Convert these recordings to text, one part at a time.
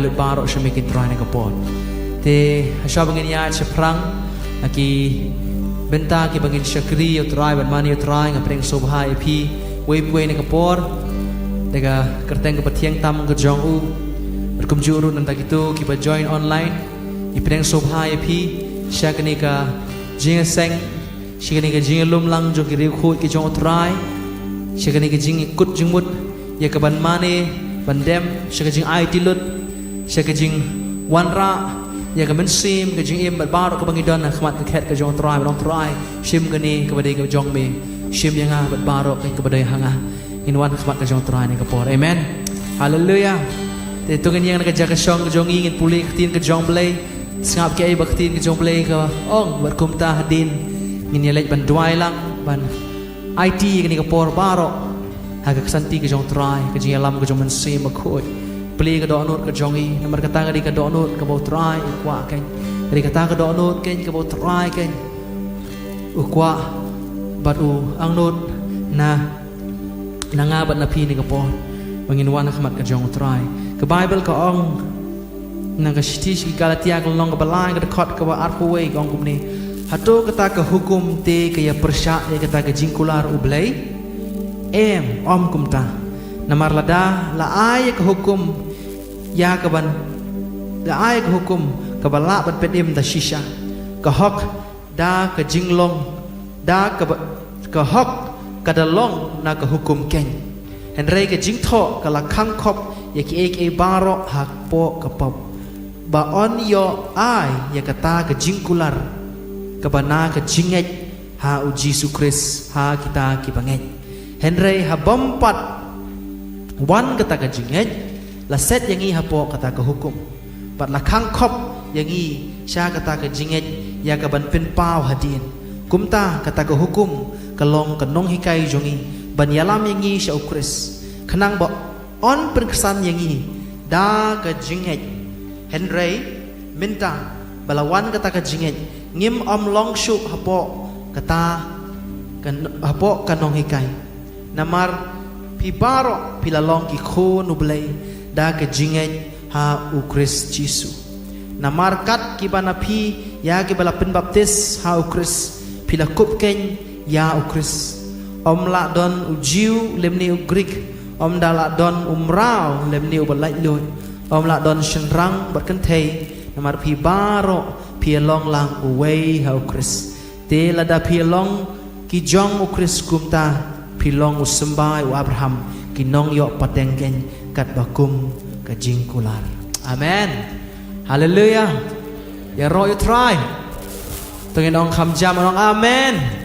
lut barok shemikin try ni kapon te asya bangin ya seprang aki benta ki bangin syakri yo try ban mani yo try ngapreng sobha epi we ni kapor daga kerteng kepatiang tam ke jong u berkumjuru nanti gitu kita join online ipeng sobha epi syakni ka jing seng syakni ka jing lum lang jong kiri khut ki jong try syakni ka jing ikut jengmut ya ka ban mani bandem syakni jing ai tilut syakni jing wanra ya ka men sim ka jing im bar ka bangidon khmat ka khet ka jong try long try sim ka ni ka badai ka jong me sim yang ah barok ka badai hanga in wan khmat ka jong try ni ka por amen haleluya te tungan yang ka jaga song ka jong ingin pulih tin ka jong blai sngap ke ai baktin ka jong blai ka ong berkum ta hadin ngin yelek ban duai lang ban IT ka ni ka por barok ha ka santi ka jong try ka jing alam ka jong men sim ma khoi pli ka do anut ka jong i nomor kata ka di ka do anut ka bo try kwa ken di kata ka do anut ken ka bo try ken kwa bat ang not na nangabat na pini ka po manginwan khmat ka jong try ka Bible ka ong nang ka shitish ki Galatia ka long ka balai ka khot ka ba arko way ka ong kumni hato kata ka hukum te ka ya persya ya kata ka jingkular ublay om kumta namar lada la ay ka hukum ya ka ban la ay ka hukum ka bala bat pedim da shisha ka hok da ka jinglong da ka hok kadalong na ka hukum ken henry ka jingtho ka la khang khop ya ki ek e baro hak po ka pop ba on yo ai ya kata ka jingkular ka bana ka jinget ha u Jesus Christ ha kita ki banget henry ha bompat wan kata ka jinget la set yang i ha po kata ka hukum pat la khang khop yang i sha kata ka jinget ya ka ban pen pau hadin kumta kata ka hukum kalong kanong hikai jongi ban yalam yangi sya ukris kanang ba on perkesan yangi da ka jinget henry minta balawan kata ka jinget ngim long shu hapo kata kan hapo kanong hikai namar pibaro pilalong ki khon ublay da ka jinget ha ukris Jisu namar kat ki banapi ya ki bala pen baptis ha ukris pila kup ken ya ukris la don ujiu lemni ugrik da la don umrau lemni ubalai loi la don shenrang berkentei namar pi baro pi long lang uwei ha ukris te la da pi long ki jong ukris kumta pi long usembai u Abraham ki nong yo patengken kat bakum ka jingkular amen haleluya ya ro you try tengin ong kham jam ong amen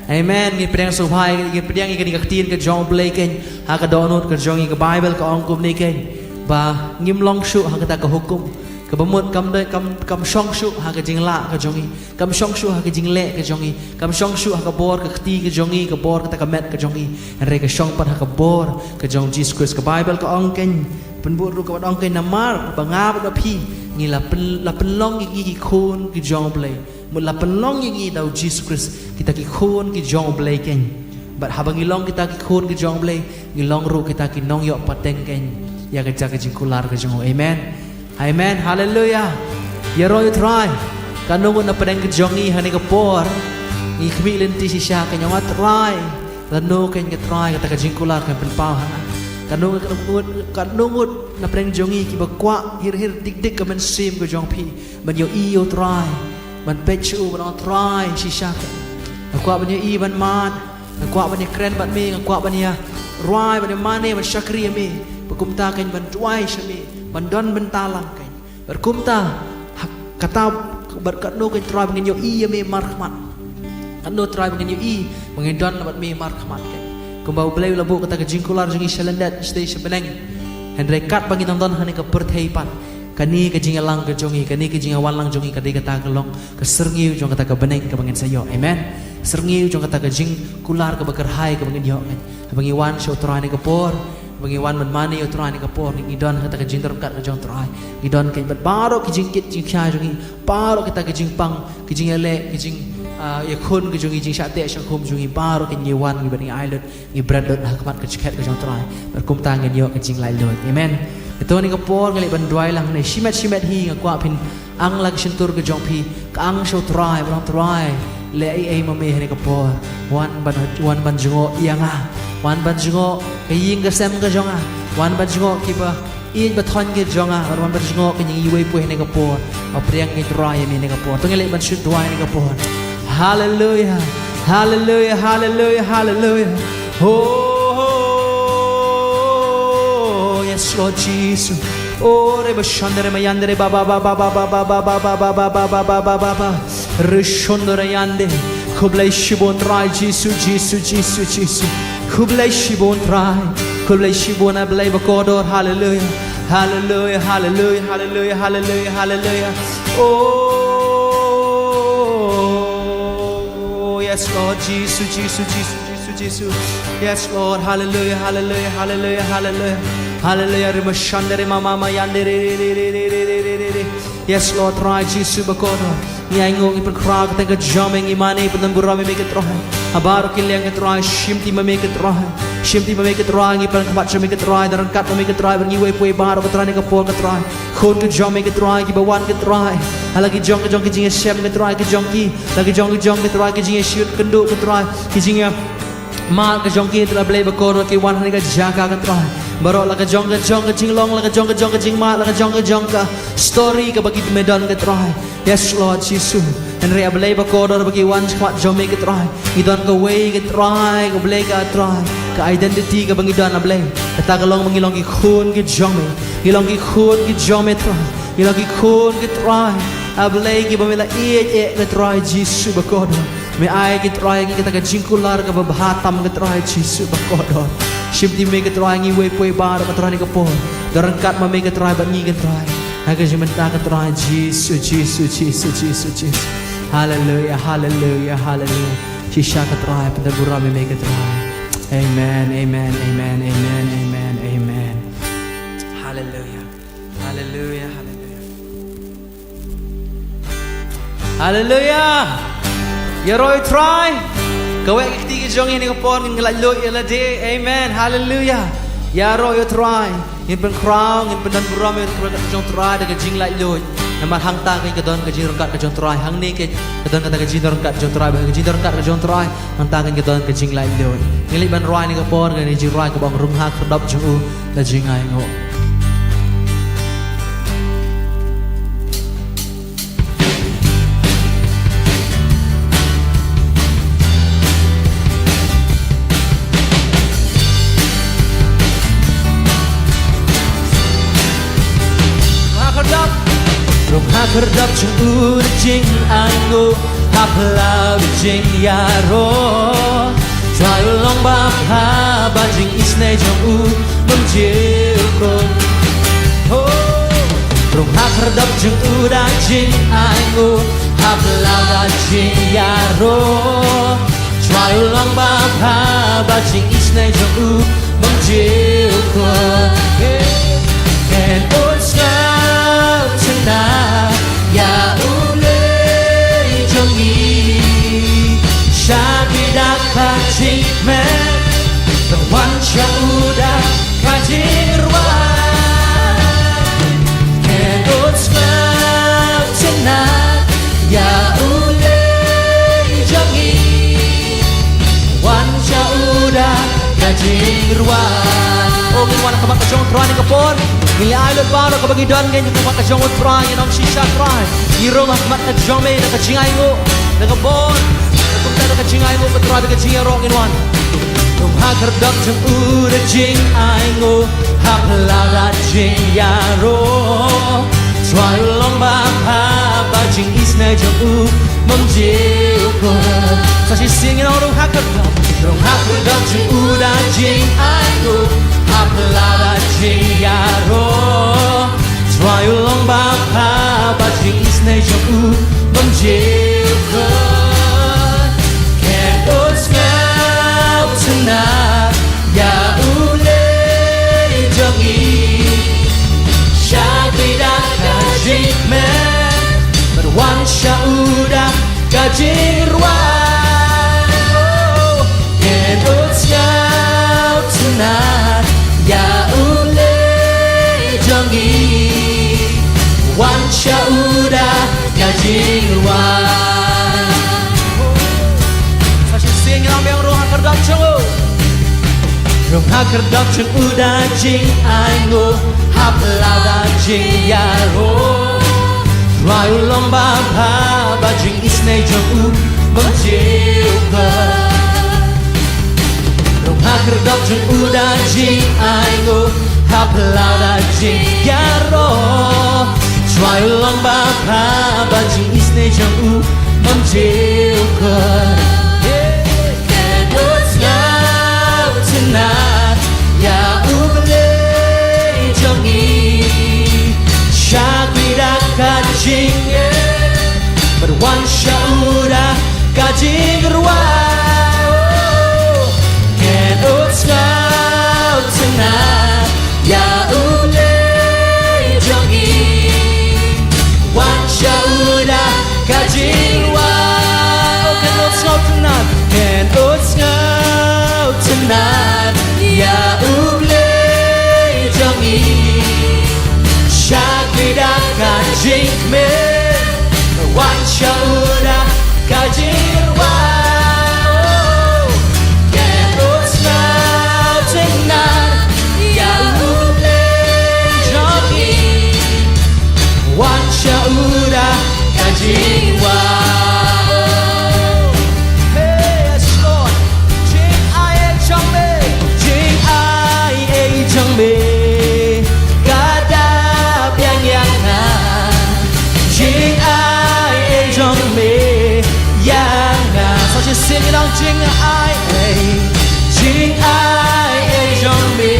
amen ngi pedang subai ngi pedang ngi katin ke jong blai ken ha ka donut ke jong ngi Bible ka ong kum ni ken ba ngim long shu ha ka ta ka hukum ka bamut kam dai kam shong shu ha ka jing la ka jong ngi kam shong shu ha ka jing le ka jong ngi kam shong shu ha ka bor ka khti ka jong ngi ka bor ka ta ka met ka jong ngi re ka shong par ha ka bor ka jong Jesus Christ ka Bible ka ong ken penbur ru ka ong ken namar bangab da phi ngi la penlong ngi ki khon ki jong blai một là penlong yang ini dau Jesus Christ kita ki khôn ki jong blai ken but habang ilong kita ki khôn ki jong blai ilong ru kita ki nong yo pateng ken ya ka jaga jingkular ka jong amen amen hallelujah ya ro you try kanong na padang ki jong ni hani ka por ni khmi len ti si sha ka nyong try lano ken ka try ka ta jingkular ka pen pau hana kanong na padang jong ni ki ba kwa hir dik ka men sim ka jong pi ban yo i yo tryมันเป็ดชูมันตรายชิชากันกว่าบันยาอีบันมานกว่าบันยาเครนบันเมกว่าบันยารายบันยามาเนบันชักรีเมปกุมตากันบันดวยชมีบันดอนบันตาลังกันปกุมตากระตาบันกระโนกันตรายบันยาอีเมมาร์ขมัดกระโนตรายบันยาอีบันดอนบันเมมาร์ขมัดกันกุมบ่าวเปลวระบุกระตากจิงคุลาร์จิงเชลันเดตสเตชันเบลงเห็นเรกัดบันยาดอนฮันนี่กับเปิดเทปันkani ke jing alang ke jongi kani ke jing awan lang jongi kadi kata kelong ke serniu jong kata ke beneng ke bangen sayo amen serniu jong kata ke jing kular ke bakar hai ke bangen yo kan bangi wan sho trani ke por bangi wan man mani yo trani ke por ni don kata ke jing terkat ke jong trai ni don ke bat baro ke jing kit jing kha jongi baro kita ke jing pang ke jing ele ke jing ya khon ke jongi jing sate sha khom jongi baro ke ni wan ni bangi island ni brandot hakmat ke chiket ke jong trai berkum tangan yo ke jing lai lot amen Ito ni kapor ngali banduay lang ni shimet hi nga kwa pin ang lag sintur ke jong pi ka ang show try bang try le ai mami ni kapor wan ban jungo ianga wan ban jungo kaying ka sem ka jonga wan ban jungo kiba in baton ke jonga wan ban jungo kanyang iway pu ni kapor apriang ni try mi ni kapor to ngali ban shoot try ni kapor. Hallelujah, hallelujah, hallelujah, hallelujah. Oh, yes, Lord Jesus. Oh, reba shandere mayandere ba ba ba ba ba ba ba ba ba ba ba ba ba ba ba ba ba ba rishondere yande kublai shibon trai Jesus Jesus Jesus Jesus kublai shibon trai kublai shibon ablai bakodor. Hallelujah, hallelujah, hallelujah, hallelujah, hallelujah, hallelujah. Oh, yes, Lord Jesus Jesus Jesus Jesus. Yes, Lord. Hallelujah, hallelujah, hallelujah, hallelujah. Hallelujah. Rimashandere mama yandere. Yes, Lord. Try Jesus bakono. Niaingo ipan krag tega jamming imani ipan burami make it rohan. Abaro kilyang it rohan. Shimti ma make it rohan. Shimti ma make it rohan. Ipan kapacha make it rohan. Daran kat ma make it rohan. Iwe pue baro katrani kapon katrohan. Khon ke jam make it rohan. Kibawan ke rohan. Lagi jong ke jinge shem ke rohan ke jongki. Lagi jong ke rohan ke jinge shoot kenduk ke rohan. Ke jinge mal ke jong ki telah beli berkorot ki wan hari ke jaga ke try baru lah ke jong ke jing long lah ke jong ke jing mal lah ke jong ke story ke bagi medan ke try. Yes, Lord Jesus. And ria beli berkorot bagi wan squat jom ke try idon ke way ke try ke beli ke try ke identity ke bagi idon beli kata kelong mengilong ki khun ke jom ngilong ki khun ke jom try ngilong ki khun ke try ablay ki bamila ke try Jesus berkorot. May ay kitry kita ka jingkular ka babahatam kitry Jesus bakodor. Shimti may kitry ngi way pue bar katry ni kapon. Darangkat ma may kitry ba ngi kitry. Aga jimenta kitry Jesus Jesus Jesus Jesus Jesus. Hallelujah hallelujah hallelujah. Shisha kitry pandagura may kitry. Amen amen amen amen amen amen. Hallelujah hallelujah hallelujah. Hallelujah. Ya roy try kawek ketiga jong ini kapon ngelak lo ila de. Amen hallelujah. Ya roy try in pen crown in pen dan buram in pen jong try de jing lak lo namar hang ta ke don ke jing rangkat ke jong try hang ni ke don kata ke jing rangkat jong try ke jing rangkat ke jong try hang ta ke don ke jing lak lo ngelik ban roy ni kapon ke jing roy ke bang rum hak kedap jong u la jing ai ngo. Kerdap jeng jing anggo hapla jing yaro try long ba ha ba jing isne jong u menjil kon ho rong kerdap jeng jing anggo hapla jing yaro try long ba ha ba jing isne jong u menjil kon and what's now tonight ya ulay jongi syakidak kajing men tewan syaudah kajing ruan kedut smell tonight ya ulay jongi wan syaudah kajing ruan. Oh gimana kabar kejong teruan yang kepon ini air baru kebagi dan gen juga mak kejong utrai yang om sisa trai di rumah mak kejong me nak kejingai go nak kebon nak kita nak kejingai go betul ada kejingai rock in one rumah kerdap jeng udah jing aingo hap lara jing yaro try lomba apa jing isna jeng u memjiu ko sashi singing on rumah kerdap jeng udah jing aingo Apalada jing yaro try long bapa ba jing isne jong u memjiu ko can't go smell tonight ya ulay jongi syakida kajing men berwan syaudah kajing ruan can't go smell tonight ya ulay Rong hakerdok chung uda jing ai ngo hap lao da jing ya ro Rai ulong ba pa ba jing isnei chung u bang jiu ka Rong hakerdok chung uda jing ai ngo hap lao da jing ya ro Rai ulong ba pa ba jing isnei chung u bang jiu ka Tonight, ya ubele jongi, shagwida kajinge, but one shauda kajingerwa. Can utsau tonight, ya ubele jongi, one shauda kajingerwa. Can utsau tonight, can utsau tonight. Ya uble jongi Shagwida kajing me Wan shauda kajirwa Get us now tonight Ya uble jongi Wan shauda kajirwa Sing it on Jing ai trong mi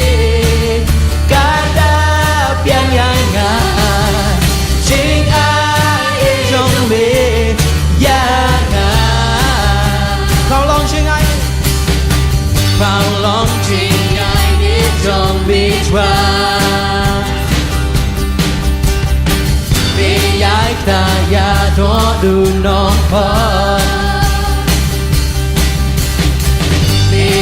Kada piang yang ai Jing ai trong mi yang ai Vào lòng Jing ai Vào lòng Jing ai trong mi tra Vì ai ta ya đó đủ non phật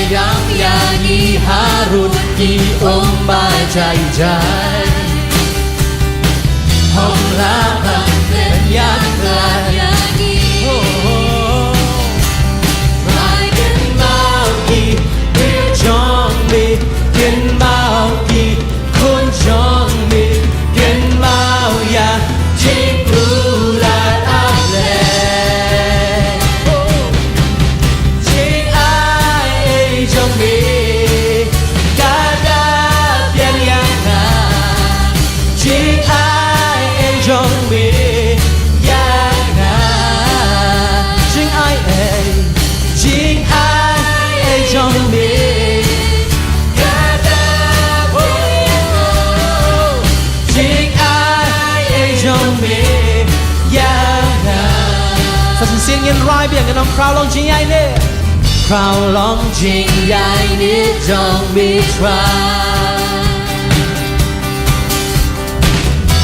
Yang yangi harun ki omba jai jai Hom la bang yang la yangi Rai ken mau ki bil chong mi ken mau ki kun chong mi ken mau ya jing pula ale trong mi Kada piang yang na Jing ai trong mi yang na Jing ai trong mi Kada Jing ai trong mi yang na Sa sin sing in rai biang kan om crowd long jing ai ne Crowd long jing yai ni don't be try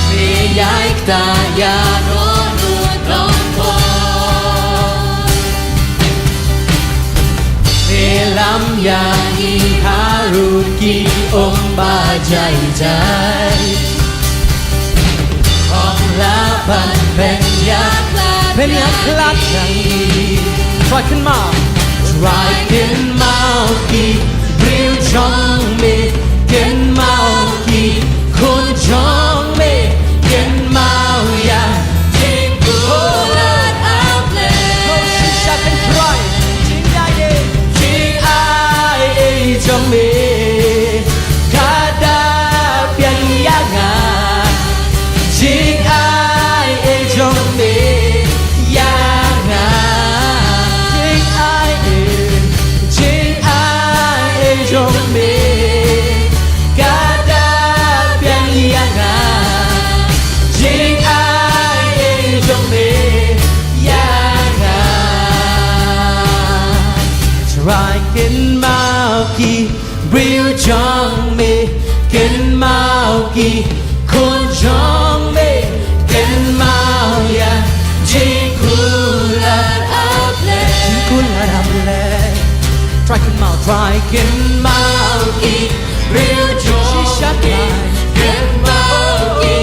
Mi yai ta ya no nu don't go Mi lam ya hi harun ki ba jai jai Om la ban pen yak lak yang Try can ma Try can mau ki Briu trong mi Can mau ki Kun trong mi Can mau ya Jing bulan aple Oh shisha can try Jing ai đi Jing ai trong mi Kada pian yang a Jing ai trong mi yang a trong mi Kada piang yang a Jing ai trong mi yang a Try can mau ki Briu trong mi Can mau ki Kun trong mi Can mau ya Jing kulan aple Jing kulan aple Try can mau, try can mau ki Briu trong mi Can mau ki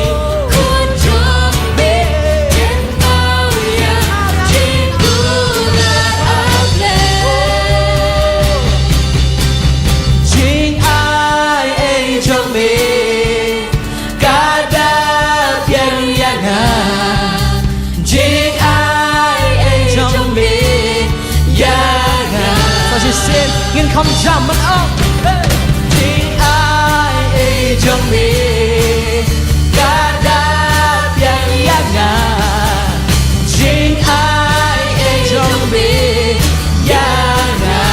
Kun trong mi Can mau ya Jing kulan aple Jing Sao chỉ xin nghiên không chạm mất ốc Chính ai ấy trong mình Cả đáp yang yang ngà Chính ai ấy trong mình yang ngà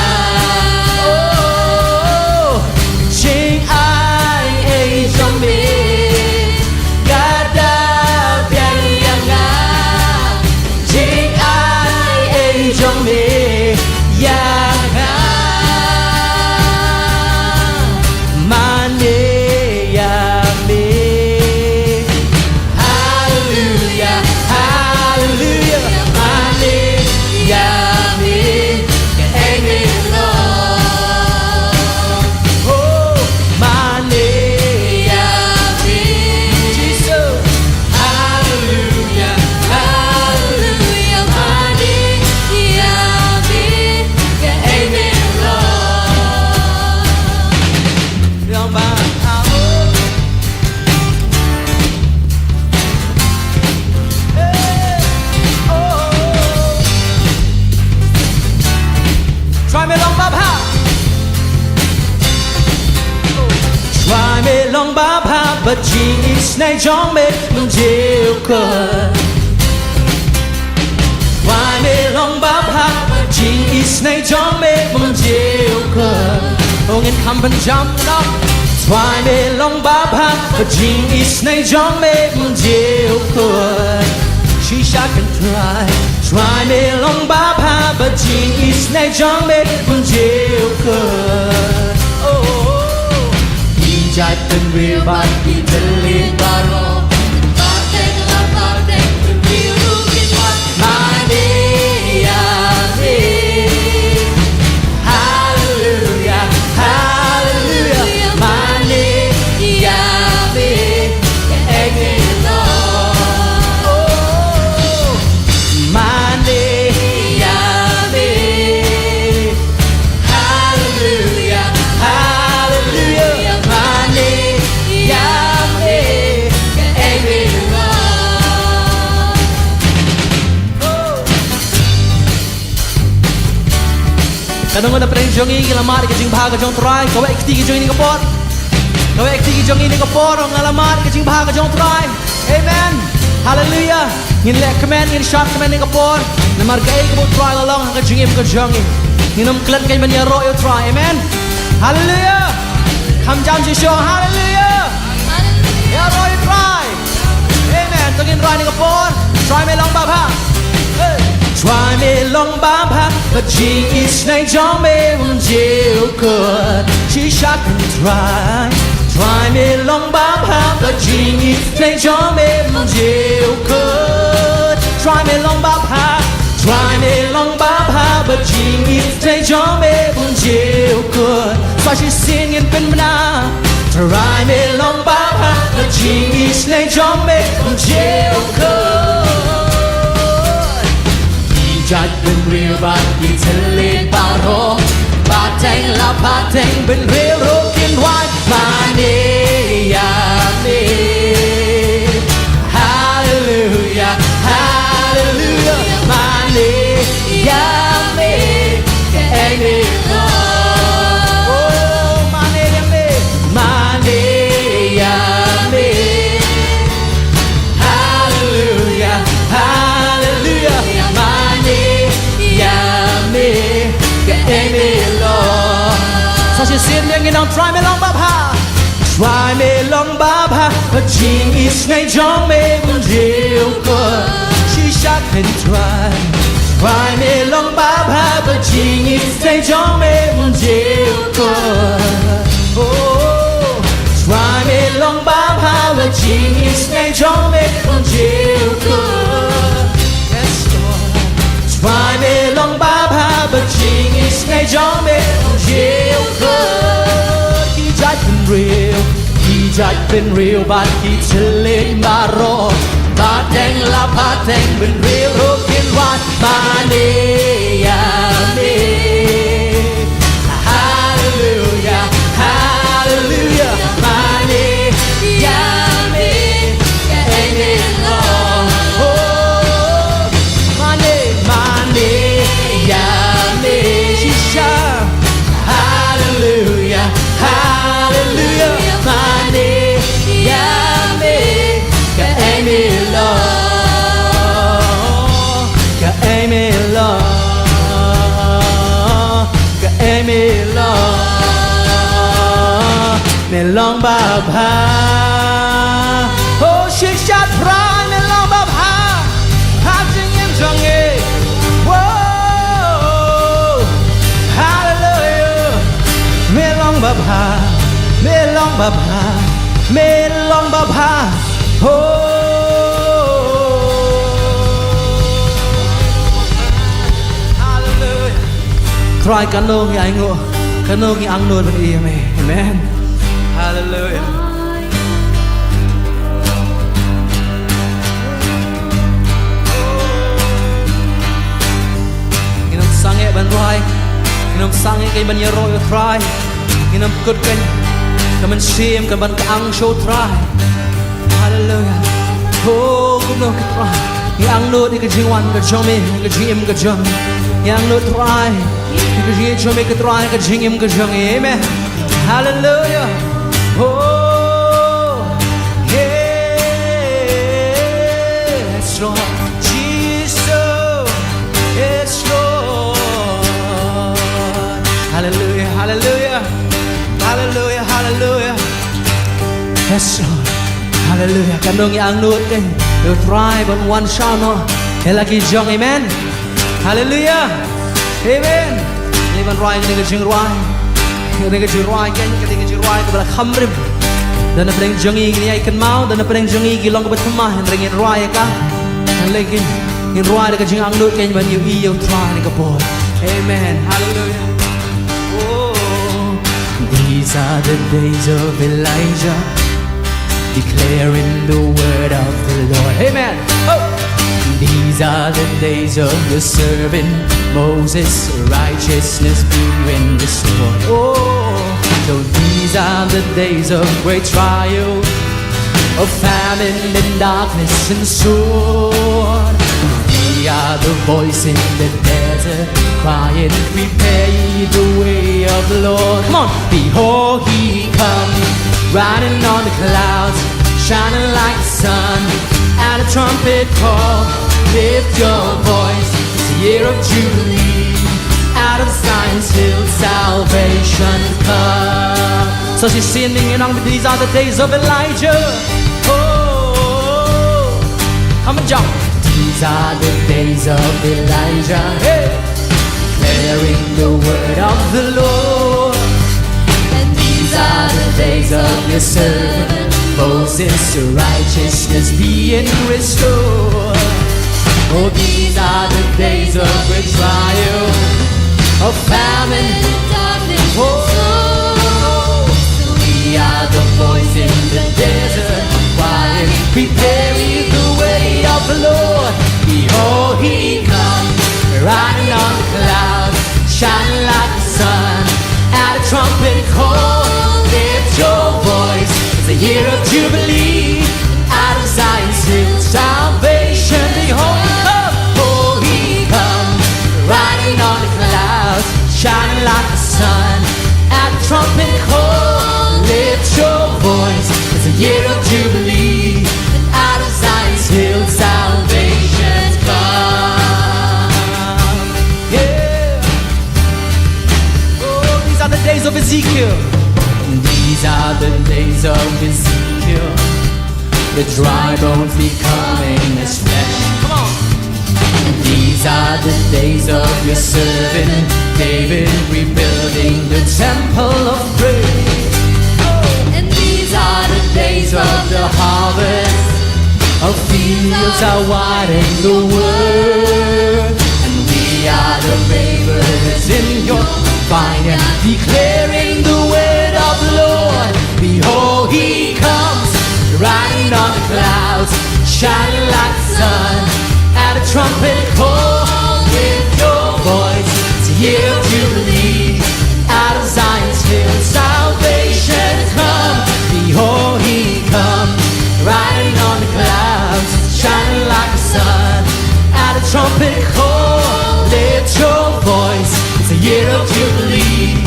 Chính ai ấy trong mình Cả đáp yang yang ngà Chính ai ấy trong mình yang ngà But Jesus này trong mê mừng chiều cơn Why mê lòng bắp hạ But Jesus này trong mê mừng chiều cơn Oh nghìn khăm phần chăm đó Why mê lòng bắp hạ But Jesus này trong mê mừng chiều cơn She shall can try Try mê lòng bắp hạ But Jesus này trong mê mừng chiều cơn Jai penwil bat ditelit baro Bateng la bateng penwil rukin wat Mane yame Hallelujah, hallelujah Mane yame Engin Lord Mane yame Hallelujah, hallelujah Kadang ada perang jongi ngalamat ke jing bahaga jong try kau ek tigi jong ini kapor kau ek tigi jong ini kapor ngalamat ke jing bahaga jong try amen hallelujah ngin lek command ngin shot command ini kapor namar kai ke bot try lalong ke jing ke jongi nginam klan kai man ya ro yo try amen hallelujah kam jam ji show hallelujah ya ro yo try amen tengin ro ini kapor try me long ba ha Try me long bám hát và Jesus này cho mê mừng chiều cơn Chỉ chắc cần try me long bám hát và Jesus này cho mê mừng chiều cơn Try me long bám hát Try me long bám hát và Jesus này cho mê mừng chiều cơn Và chỉ xin nghiên bên na Try me long bám hát và Jesus này cho mê mừng chiều cơn Jai ben real bat ditelit baro Bateng la bateng ben real rukin wat Mane yame Hallelujah, hallelujah Mane yame Engin Lord Oh mane yame Mane yame Hallelujah, hallelujah Sao chỉ xin những người try me long bắp ha Try me long bắp ha Và Jesus này cho mê mừng chiều cơn Chỉ chắc cần try me long bắp ha Và Jesus này cho mê mừng chiều cơn Try me long bắp ha Và Jesus này cho mê mừng chiều cơn Try me long bắp ha But Jesus này cho mê mừng chiều cơn Khi tráiเป็น real บาดที่เฉลยมาโรบาดแดงละบาดแดงเป็น real โรคเกินวัดมาเนียเม Hallelujah Hallelujah มาเนียเมเอ็งเอ็งโลโอ้มาเนียเมชิชา long ba ba. Oh, shake shot prime, me long ba ba. Ha jing yim jong e. Whoa, hallelujah. Me long ba ba, me long ba ba, me long ba ba. Oh, hallelujah. Cry kanong yang ngo, kanong yang angno ben iya me. Amen. Hallelujah. Inam sange ban rai, inam sange kay ban yero yo try, inam kut kan, kaman shame kan ban kaang show try. Hallelujah. Oh, kuno ka try. Yang no di ka jiwan ka jomi, ka jim ka jong. Yang no try, ka jim jomi ka try ka jim ka jong. Amen. Hallelujah. Oh, yes, Lord. Jesus, yes, Lord. Hallelujah, hallelujah. Hallelujah, hallelujah. Yes, Lord. Hallelujah. Kanong yang nut kan, you thrive on one channel. Elaki jong, amen. Hallelujah, amen. Liban rai ni ka jing rai. Ketika jirai kan, ketika jirai tu berlah khamrim. Dan apa yang jangi ni ikan mau, dan apa yang jangi gilong kebat kemah, yang ringin rai kan. Dan lagi in rai dekat jing anglut kan, ban you iyo try ni kapor. Amen. Hallelujah. Oh, these are the days of Elijah, declaring the word of the Lord. Amen. Oh. These are the days of your servant Moses, righteousness being restored. Oh, so these are the days of great trial, of famine and darkness and sword. We are the voice in the desert, crying, prepare ye the way of the Lord. Come on, behold, he comes, riding on the clouds, shining like the sun. At a trumpet call, lift your voice, it's the year of Jubilee. Out of Zion's hill, salvation come. So she's singing on, these are the days of Elijah. Oh, come and jump. These are the days of Elijah, hey, declaring the word of the Lord. And these are the days of your servant Moses, righteousness being restored. Oh, these are the days of great trial, of famine. Oh, we are the voice in the desert, crying, prepare ye the way of the Lord. Behold, he comes, riding on the clouds, shining like the sun. At a trumpet call, lift your voice, it's the year of Jubilee. Out of Zion's hill, salvation. Behold, he comes, oh, he comes, riding on the clouds, shining like the sun. At the trumpet call, lift your voice, it's the year of Jubilee. Out of Zion's hill, salvation's come. Yeah. Oh, these are the days of Ezekiel. These are the days of Ezekiel, the dry bones becoming as flesh. Come on. These are the days of your servant David, rebuilding the temple of praise. And these are the days of the harvest, of fields are wide in the world. And we are the laborers in your vineyard, declaring the word of the Lord. Behold, he comes, riding on the clouds, shining like the sun. At a trumpet call, with your voice, it's a year of Jubilee. Out of Zion's hill, salvation come. Behold, he comes, riding on the clouds, shining like the sun. At a trumpet call, lift your voice, it's a year of Jubilee.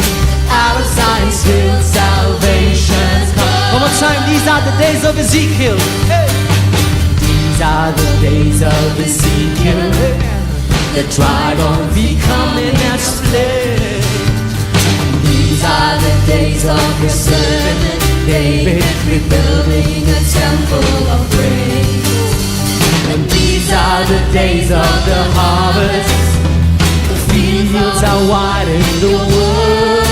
Out of Zion's hill, salvation come. One more time, these are the days of Ezekiel. Hey. These are the days of Ezekiel, the dry bones becoming as flesh. These are the days of your servant We're building a temple of praise. And these are the days of the harvest. The fields are wide in the world.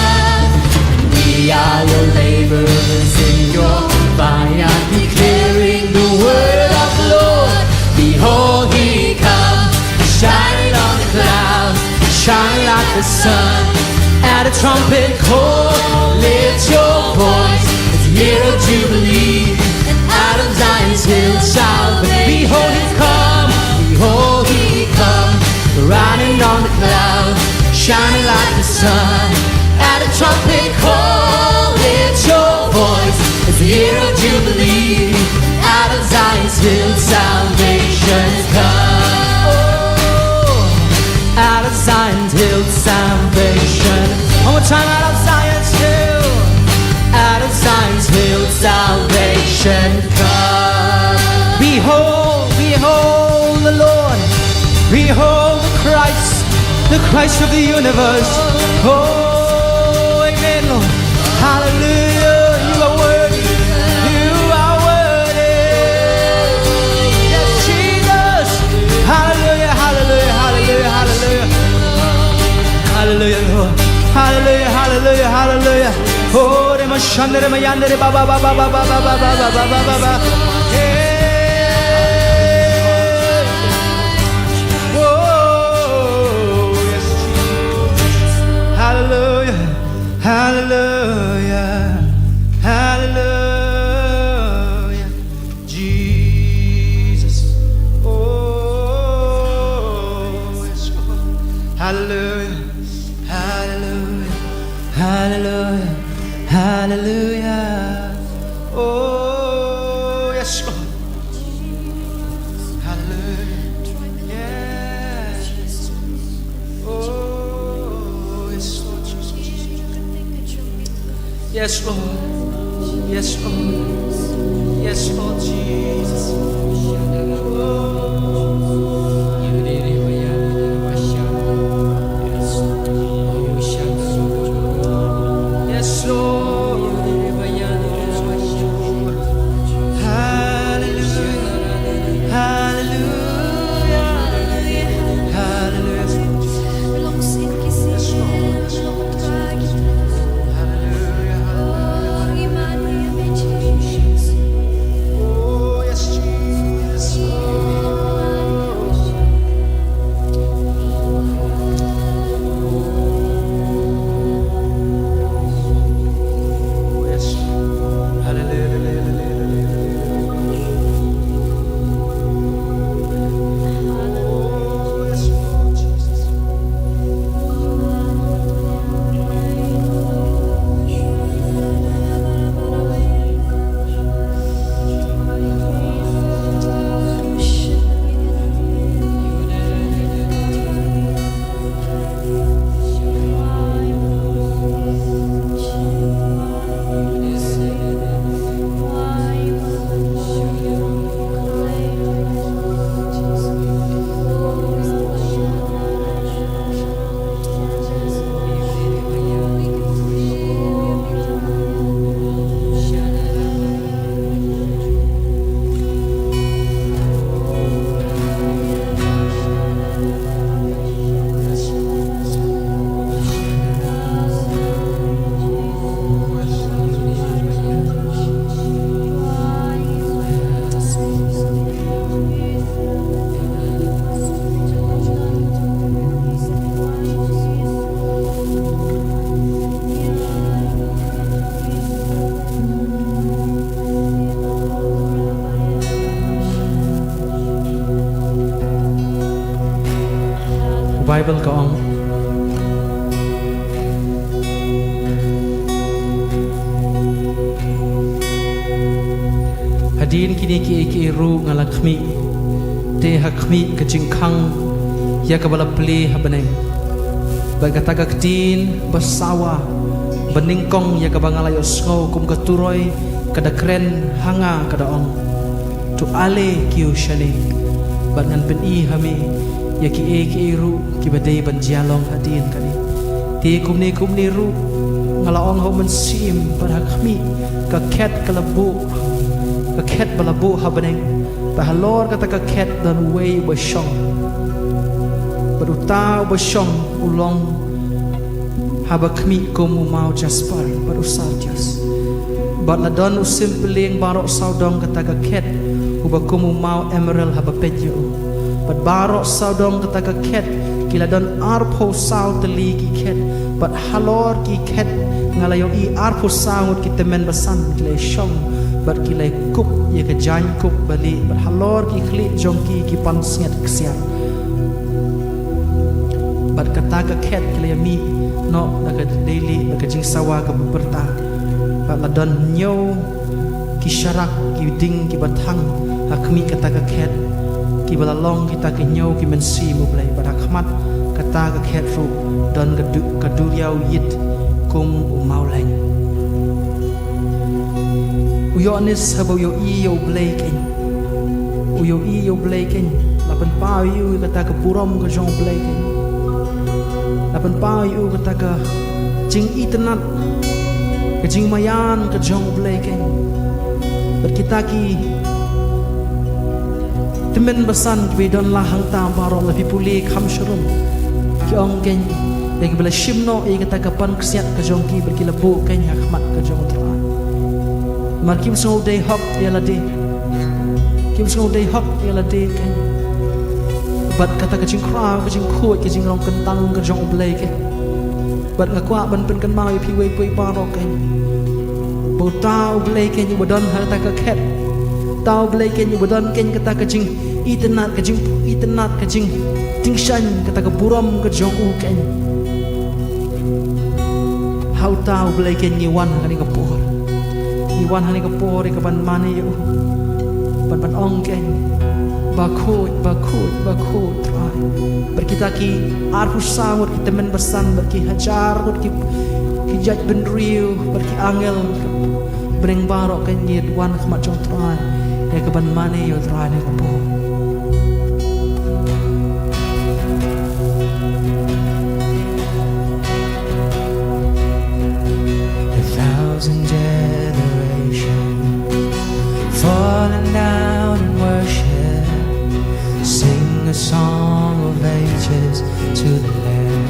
We are your laborers in your vineyard, declaring the word of the Lord. Behold, he comes, shining on the clouds, shining like the sun. At a trumpet call, lift your voice. It's the year of Jubilee, and out of Zion's hill salvation. Behold, he comes, behold, he comes, riding on the clouds, shining like the sun. At a trumpet call, lift your voice. It's the year of Jubilee, out of Zion's hill salvation's come. Oh, out of Zion's hill salvation. One more time, out of Zion's hill, out of Zion's hill salvation come. Behold, behold the Lord, behold the Christ of the universe. Oh, amen, Lord. Hallelujah, you are worthy, you are worthy. Yes, Jesus. Hallelujah, hallelujah, hallelujah, hallelujah. Hallelujah, Lord. Hallelujah, hallelujah, hallelujah. Oh, re mashande re mayande re ba ba ba ba ba ba ba ba ba ba ba ba ba. Hallelujah, hallelujah, hallelujah, Jesus. Oh, yes, Lord. Hallelujah, hallelujah, hallelujah, hallelujah. Oh, yes, Lord. Hallelujah, yes. Oh, yes, Lord Jesus. Yes, Lord. Yes, Lord. Yes, Lord Jesus. Yes, Lord. Hallelujah. Hallelujah. Hallelujah. Oh, yes, Jesus. Oh, yes. Hallelujah. Oh, yes, Lord Jesus. Bible ka ong hadin kini ki ru ngalakmi te hakmi kacingkang ya kabala pli habaneng bagatagak din basawa beningkong ya kabangalayo sngo kum katuroy kada kren hanga kada ong tu ale kiu shani bangan pen i hami ya ki ru ki badai ban jialong hadin kani ti kumni ru ngalaong ho man sim para kami ka ket kalabu ka ket balabu habaneng bahalor kata ka ket dan way basyong berutau basyong ulong haba kami komu mau jaspar berusal jas bat ladon usim peling barok saudong kata ka ket uba komu mau emerald haba pejo bat barok saudong kata ka ket kila don arpo saud teli ki ket bat halor ki ket ngalayo i arpo saud ki temen basan kila syong bat kila kup ye ke jan kup bali bat halor ki khli jongki ki pan snget ksian bat kata ka ket kila mi no daga daily daga jing sawa ka berta bat ladon nyo ki syarak ki ding ki batang hakmi kata ka ket ki balalong kita ki nyo ki mensi mu play bat hakmat kata ka ket ru don ka duriau yit kum umauleng uyonis habo yo i yo blaken uyo i yo blaken lapan pa yu kata ka purom ka jong blaken lapan pa yu kata ka jing itenat ka jing mayan ka jong blaken bat kita ki temen basan ki don lahang ta baro la pipuli kham shurum ki ong ken ek bela shimno e kata ka pan ksiat ka jong ki berkila bu ken hakmat ka jong tra mar kim so day hop yala de kim so day hop yala de ken bat kata ka jing kra ka jing khoi ka jing rong kentang ka jong blai ke bat ngakwa ban pen kan mau pi we pui baro ken bo tau blai ken yu bodon ha ta ka khet tau blai ken yu bodon ken kata ka jing itenat ka jing ting shan kata ka buram ka jong u ken how tau blai ken ni wan hani ka por ni wan hani ka por ka ban mani yu ban ong ken bakut try berkita ki arhu sangut kita men besan berki hajar ki jaj ben riu berki angel bring barok ken yet wan khmat jong try ya ka ban mani yo try ne ka por falling down in worship, sing a song of ages to the Lamb.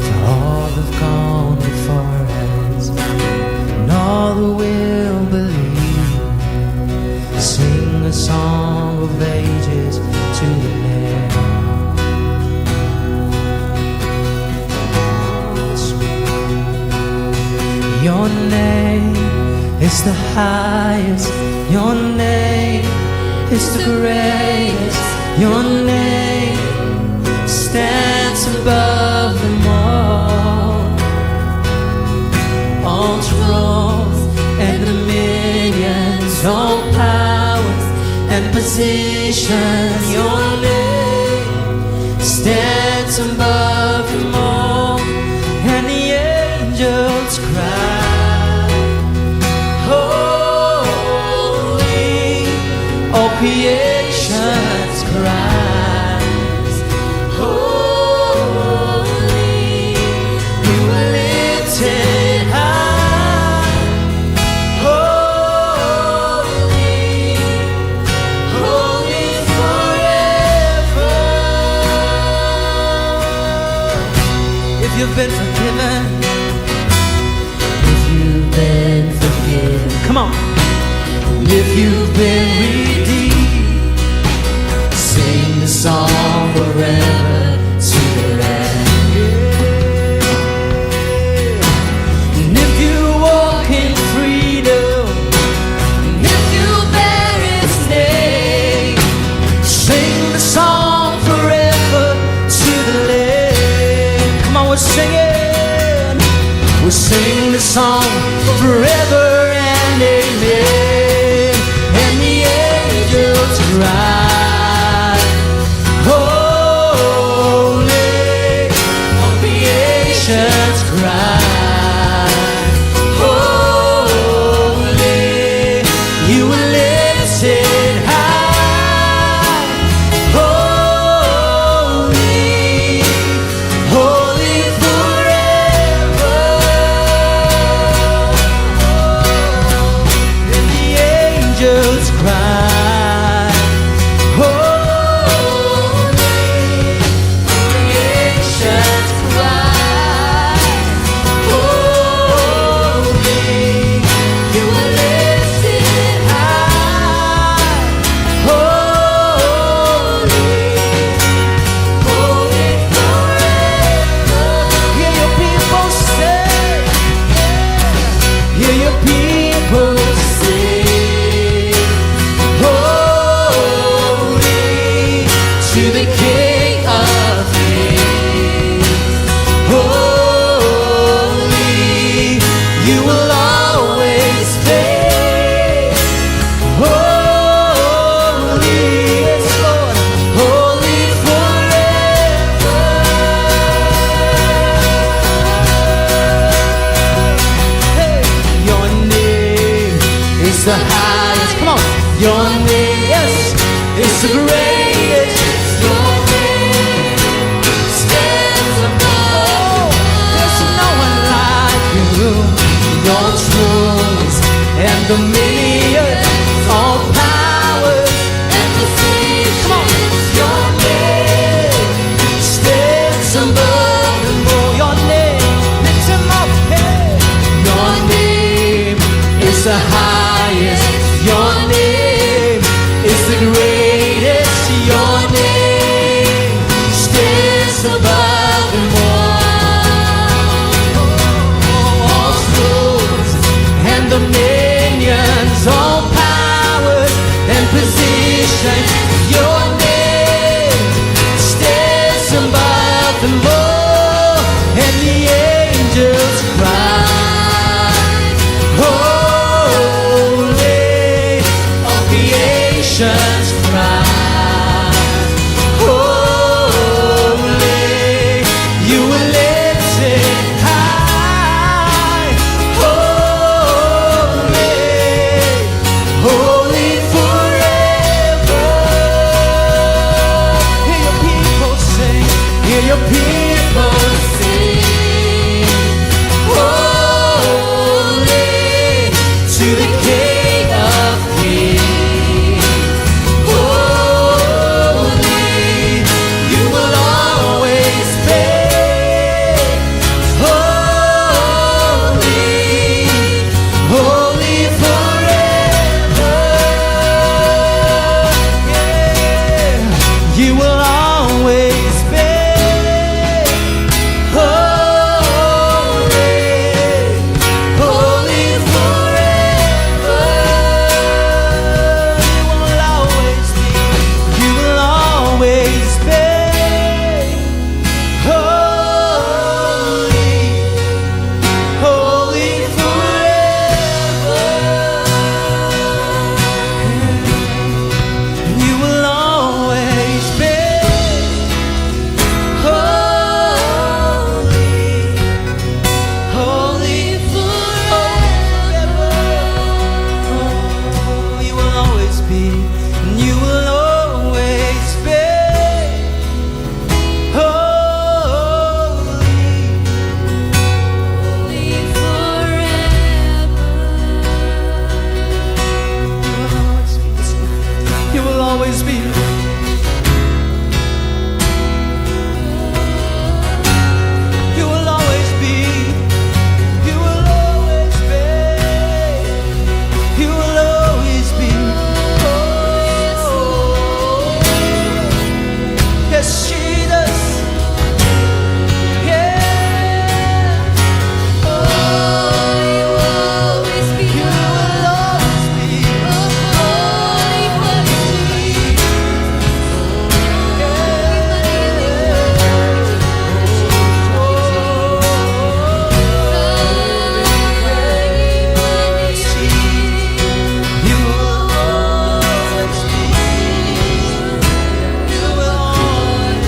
For all have gone before us, and all who will believe, sing a song of ages to the Lamb. Your name is the highest, your name is the greatest, your name stands above them all thrones and dominions, all powers and positions, your name stands above them all, and the angels cry. All creation's cries, holy, you are lifted high, holy, holy forever. If you've been forgiven, if you've been forgiven, come on. If you've been redeemed, sing the song forever to the Lamb. And if you walk in freedom, and if you bear His name, sing the song forever to the Lamb. Come on, we're singing. We'll sing the song forever and amen. Cry, holy, all creation's cry, holy, you were lifted high, holy, holy forever. the greatest. Your name stands above. There's no one like you. Your thrones and dominion, all powers And positions. Your name stands above them all. Your name lifts him up. Hey. Your name is the highest. Your name is the greatest. Your name stands above them all thrones and dominions, all powers and positions. Your name stands above them all, and the angels cry, holy, all creations cry, holy, you were lifted high, holy, holy forever. Hear your people sing, hear your people sing, holy to the King of Kings. Holy, you will always be. Holy, holy forever. Yeah, you will always be. Holy, holy forever. You will always be. You will always be. Holy, holy forever. You will always be. Holy, holy forever. Oh, you will always be, and you will always be. Holy, Holy forever. you will always be. You will always be. You will always be. You will always be. Oh, yes, Jesus. Yeah. Oh, You will always be. you will always be. Holy,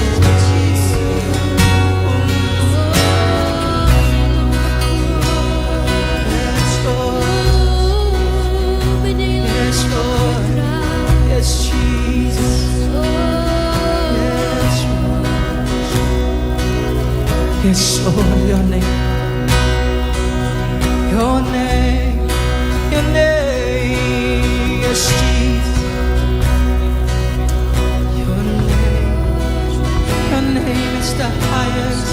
Yes, Lord, your name, your name, your name, yes, Jesus. Your name is the highest.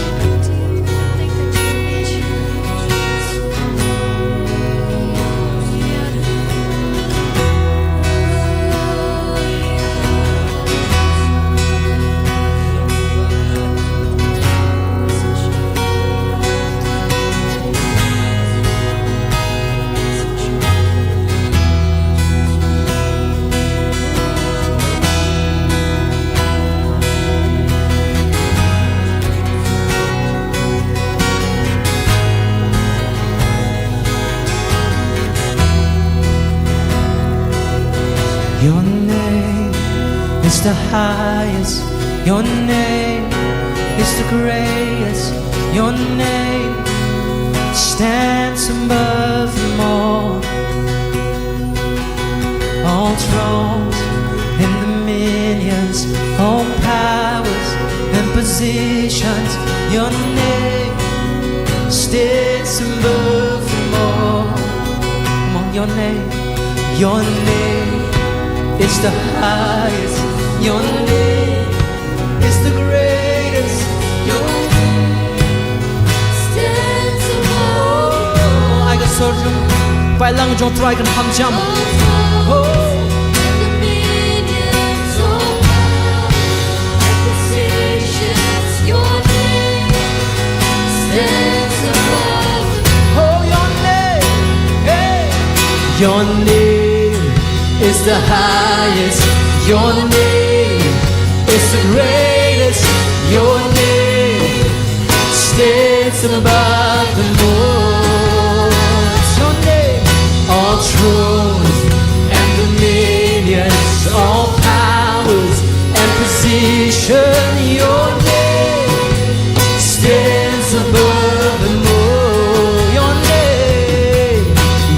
Your name is the highest. Your name is the greatest. Your name stands above them all thrones and dominions. dominions, all powers and positions. Your name stands above them all. Come on, your name is the highest. Your name is the greatest. Your stands above. ai cái sơ rung phải lăng trong trai cần ham chăm. Dominions, all power and positions. Your name stands above. Oh, your name, hey. Your name is the highest. Your name is the greatest. Your name stands above the all. Your name, all thrones and dominions, all powers and position. Your name stands above them all.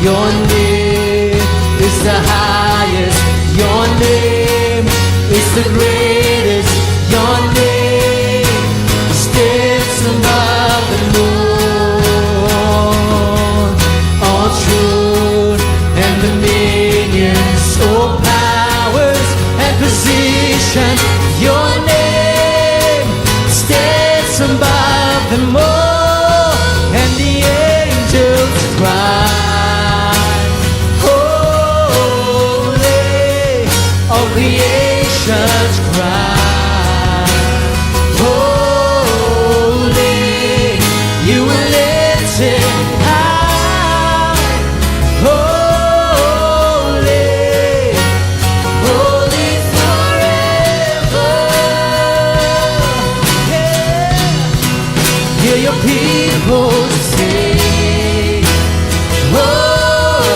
Your name is the highest. Your name is the greatest. Your name stands above them all truth and dominions, all powers and position. Your name stands above them all, and the angels cry, holy, all creations cry, holy, you are lifted high, holy, holy forever. Yeah. Hear your people sing, holy,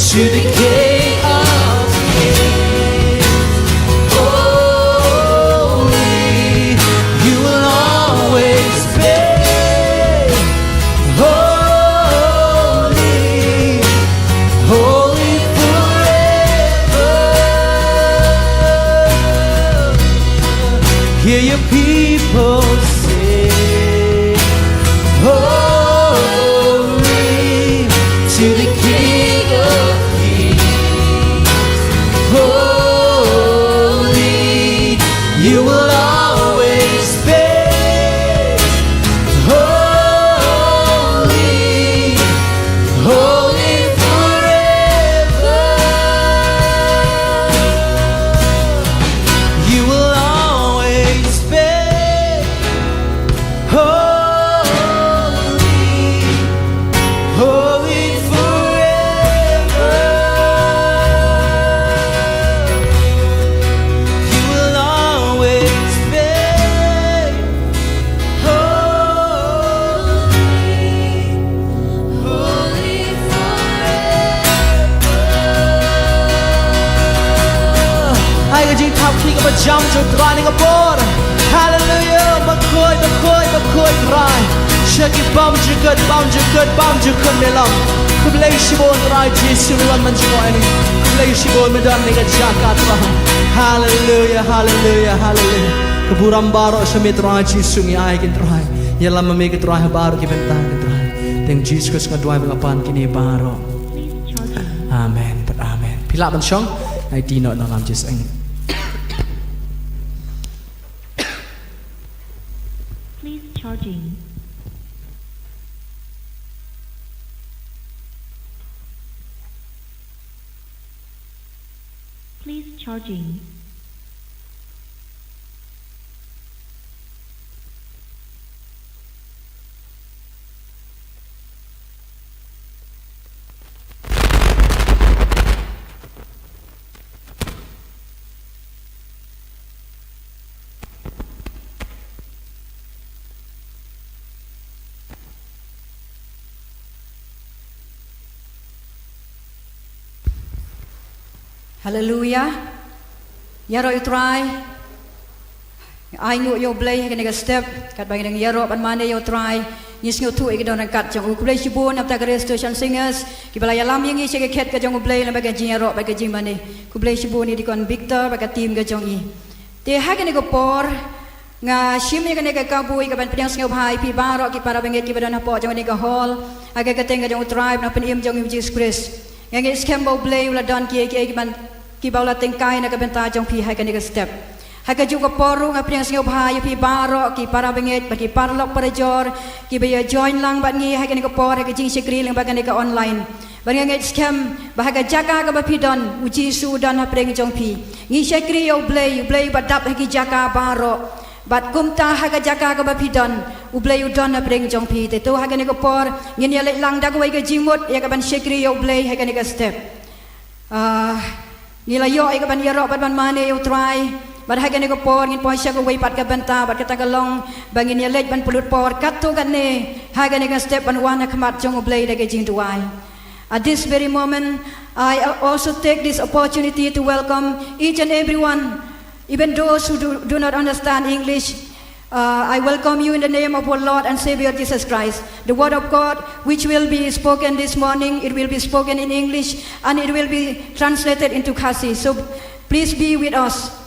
to the King of Kings. Holy, you will always be. Holy, holy forever. Hear your people sing, holy, to the King of Kings. Holy, you will always be. Holy, holy forever. You will always be. Holy, holy forever. You will always be. Holy, Holy forever. ai cái gì thắp khi có một jam cho trai này có bor. Hallelujah, mà khơi trai. Shake it bam ju good để lòng. Cứ lấy shi bon trai Jesus luôn mình chỉ gọi này. Cứ lấy shi bon mình đan này cái jaka trai. Hallelujah, hallelujah, hallelujah. Keburam baro sa trai Jesus ni ai kin trai. Yalam mami ke trai baro ki bentang ke trai. Teng Jesus ka dua bengapan kini baro. Amen, but amen. Pila man siyang ay tino na lam Jesus ang. Please charging. Please charging. Hallelujah. Yaro you try. I knew your blade can step. Kat bagi nang yaro pan mana you try. nyis ngotu ke don kat jong ku play shibun apta ke station singers ki balaya lam yang se ke khet ke jong play la ba ke jing ro ba ke jing mane ku play shibun ni di kon Victor ba ke team ke jong i te ha ke ne ko por nga shim ni ke ne ke ka bui ke ban pedang sngau bhai pi ba ro ki para benget ki badan hapo jong ni ke hall aga ke teng ke jong tribe na pen im jong Jesus Christ yang ke skembo play la don ki ban ki baula tengkai na ke benta jong pi ha ke ne ke step Haka juga poru ngapri yang sengau bahaya pi baro ki para bengit bagi parlok para jor ki baya join lang bat ngi haka ni ko por haka jing sikri lang bagan ka online bagi ngai scam bahaga jaka ka bapi don uji su don hapre ngi jong pi ngi sikri yo blay bat dap haki jaka baro bat kumta haka jaka ka bapi don ublay don hapre ngi jong pi te to haka ni ko por ngi ni lek lang dak wai ka jingmut ya ka ban sikri yo blay haka ni ka step ni la yo ai ka ban yaro bat ban mane yo try Bad hagan ni ko por ngin poisya ko way pat ka benta bat ka tagalong bangin ya lej ban pulut por katto kan ne hagan ni ka step ban wana khamat jong oblay dage jing duai. At this very moment I also take this opportunity to welcome each and everyone, even those who do not understand English. I welcome you in the name of our Lord and Savior Jesus Christ. The word of God which will be spoken this morning, it will be spoken in English and it will be translated into Khasi. So please be with us.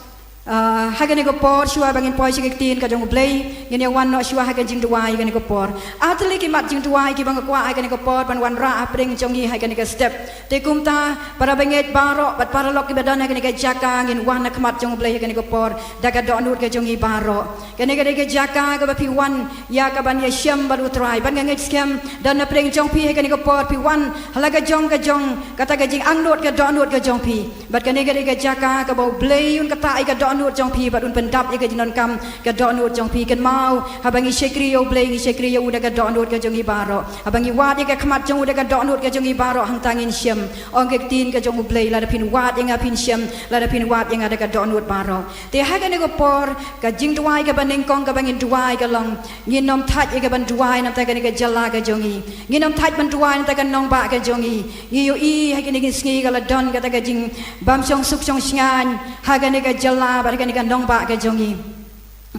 Hagan ko por shua bangin poi siktin ka jong play ngene wan no shua hagan jing duai hagan ko por atli ki mat jing duai ki bang kwa hagan ko por ban wan ra apring jong hi hagan ko step te kumta para banget baro bat para lok ki badan hagan ko jaka ngin wan na kmat jong play hagan ko por daga do nut ka jong hi baro kene ke jaka ka ba pi wan ya ka ban ya syam baru try ban ngai scam dan na pring jong pi hagan ko por pi wan halaga jong kata ka jing angnut ka do nut ka jong pi bat kene ke jaka ka bo play un kata ai ka do nut jong pi bat un pendap ye ke jinon kam ka do nut jong pi ken mau habangi sekri yo blay ngi sekri yo uda ka do nut ka jong i baro habangi wat ye ka khmat jong uda ka do nut ka jong i baro hang tangin syam ong ke tin ka jong blay la da pin wat ye nga pin syam la da pin wat ye nga da ka do nut baro te ha ka ne ko por ka jing duai ka baning kong ka bangin duai ka long ngin nom that ye ka ban duai nam ta ka ne ka jala ka jong i ngin nom that ban duai nam ta ka nong ba ka jong i ngi yo i ha ka ne ngi ka la don ka ta ka jing bam song suk song sngan ha ka ne ka jala ba ka ne ka nong ba ka jong i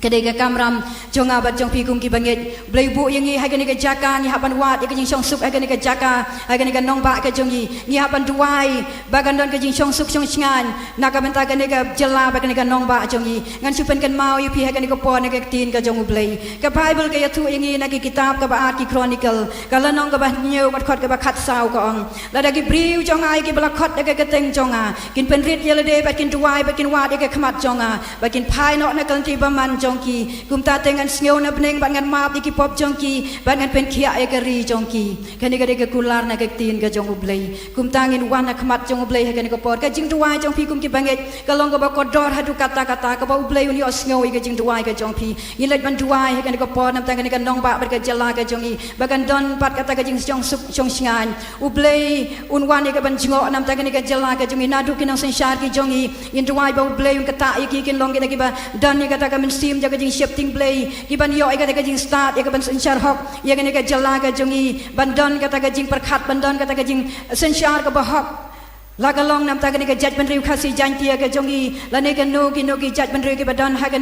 Kedai ka kamram jonga bat jong pi kum ki banget blai bu yang ngi ha ka ne ka jaka ngi haban wat ye ka jing song sup ha ka ne ka jaka ha ka ne ka nong ba ka jong i ngi haban duai bagan don ka jing song sup song sngan na ka benta ka ne ka jala ba ka ne ka nong ba jong i ngan supen kan mau yu pi ha ka ne ka po ne ka tin ka jong blai ka bible ka ya thu yang ngi na ki kitab ka ba at ki chronicle ka la nong ka ba nyeu bat khot ka ba khat sau ka ong la da ki briu jong ai ki bla khot da ka teng jong a kin pen rit ye le de ba kin duai ba kin wat ye ka khmat jong a ba kin phai no na kan ti ba man jongki kumta tengan sngew na beneng bangan map iki pop jongki bangan pen khia e kari jongki kani kade ke kular na ke tin ka jong ublei kumtangin wan na khmat jong ublei ha kani ko por ka jing duai jong pi kum ki banget ka long ko ba ko dor hadu kata ka ba ublei uni os sngew i ka jing duai ka jong pi ngilet ban duai ha kani ko por nam tangani ka nong ba ka jala ka jongi bagan don pat kata ka jing jong sup jong singan ublei un wan i ka ban jingo nam tangani ka jala ka jongi nadu kinang sensyar ki jongi in duai ba ublei un kata iki kin long ki ba dan ni kata ka men sim jaga jing shifting play kiban yo kata ka jing start ya ka ban sensyar hok ya ka jala ka jongi bandon kata ka jing perkhat bandon kata ka jing sensyar ka ba hok laga long nam ta ka jaj ban riu khasi jantia ka jongi la ne ka no ki jaj ban riu ki badan ha ka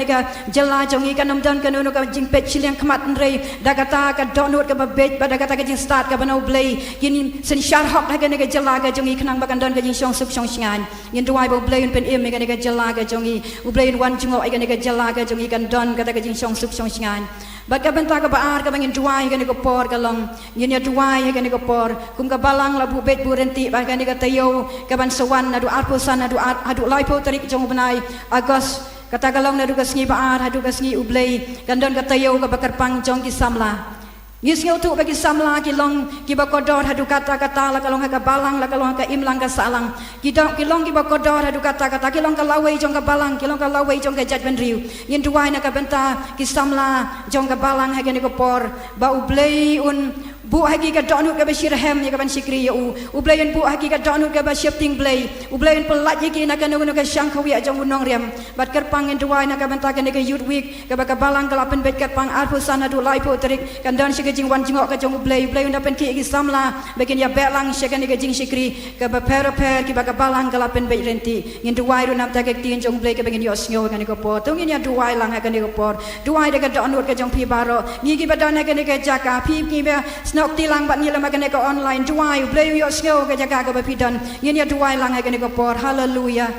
jala jongi ka nam don ka no ka jing pet chiliang khmat rei da kata ka donut ka ba bet ba da kata ka jing start ka banau play kin sensyar hok ha ka jala ka jongi khnang ba kan don ka jing song sup song singan yin duai bo play pen em ka jala ka jongi u play wan jungo ai ka jala ka jongi kan don kata ka jing song sup song singan Baka benta ka baar ka bangin duai ka ni ko por ka long yin ya duai ka ni ko por kum ka balang la bu bet bu renti ba ka ni ka tayo ka ban sawan adu arpusan adu laipo tarik jong benai agos kata ka long na du ka sngi baar adu ka sngi ublei kan don ka tayo ka bakar pang jong ki samla ngis ngeu tu bagi samla ki long ki ba kodor hadu kata la ka long ka balang la ka long ka imlang ka salang ki long ki ba kodor hadu kata ki long ka lawai jong ka balang ki long ka lawai jong ka jat ben riu yin duai na ka benta ki samla jong ka balang ha ni ko por ba ublei un bu hakikat donut ke Bashirham ya kaban sikri ya u blayan bu hakikat donut ke Bashifting blay u blayan pelat yaki nak kanu ke Shangkawi ajang unong riam bat kerpang en duai nak kaban takan ke youth week ke bakabalang kelapen bet kerpang arpu sana du lai po terik kan dan sikajing wan jingok ke jong blay unda pen ki samla bagian ya belang syakan ke jing sikri ke per ki bakabalang kelapen bet renti ngin duai ru nam tak tin jong blay ke bagian yo sngo kan ko po tung ini duai lang kan ko po duai de ke donut ke jong pi baro ngi ki badana ke jaka pi ki be nok tilang bat ni lama kena ke online duai blay yo snow ke jaga ke bapidan ngin ya duai lang kena ke por hallelujah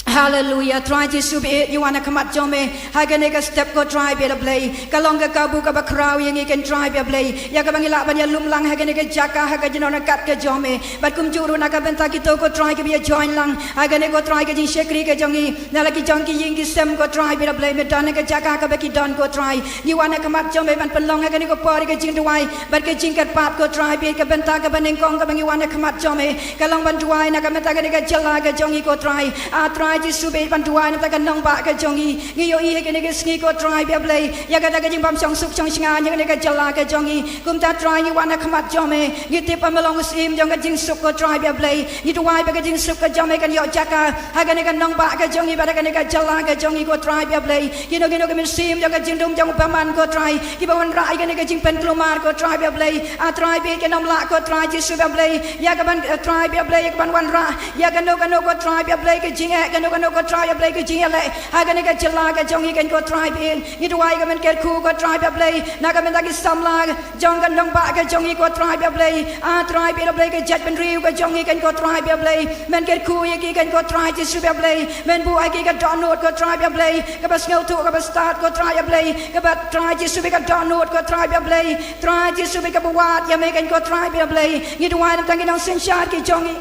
Hallelujah. Try to sub it. You wanna come at Jome. Haganega step go drive your play. Kalonga kabu kaba crow yang ikan drive your play. Ya kabangila ban ya lumlang haganega jaka hagajinona kat ke Jome. But kum juru nakabenta kito ko try ke be join lang. Haganega try ke jing shekri ke jongi. Nalaki jongi yingi sem go drive your play. Medana ke jaka kabaki don go try. You wanna come at Jome ban pelong haganega pori ke jing duai. But ke jing kat pat go drive ke benta ke banengkong kabang you wanna come at Jome. Kalong ban duai nakabenta ke jala ke jongi go try. Try Jisube bantuan tak nong ba ke jongi ngiyo I ke ne ke ski ko try be play ya ka ta ke jing bam song suk song singa ne ke jala ke jongi kum ta try ni wana khamat jome ngi tip amalong sim jong ke jing suk ko try be play ni tu wai be ke jing suk ke jome kan yo jaka ha ke ne ke nong ba ke jongi ba ke ne ke jala ke jongi ko try be play kino ke min sim jong ke jing dum jong paman ko try ki ba wan rai ke ne ke jing pen klumar ko try be play a try be ke nom la ko try Jisube play ya ka ban try be play ya ka ban wan ra ya ka no ko try be play ke jing ke no ko try play ke jing le ha ga ne ke jala ke jongi ken ko try in ni duai ga men ke khu ko try play na ga men ta ki samla jong ga nong ba ke jongi ko try play a try play ke jet ben riu ke jongi ken ko try play men ke khu ye ki ken ko try Jisube play men bu ai ki ka download ko try play ke ba ngau tu ke ba start ko try play ke ba try Jisube ka download ko try play try Jisube ka buat ya me ken ko try play ni duai ta ki nong sin shot ki jongi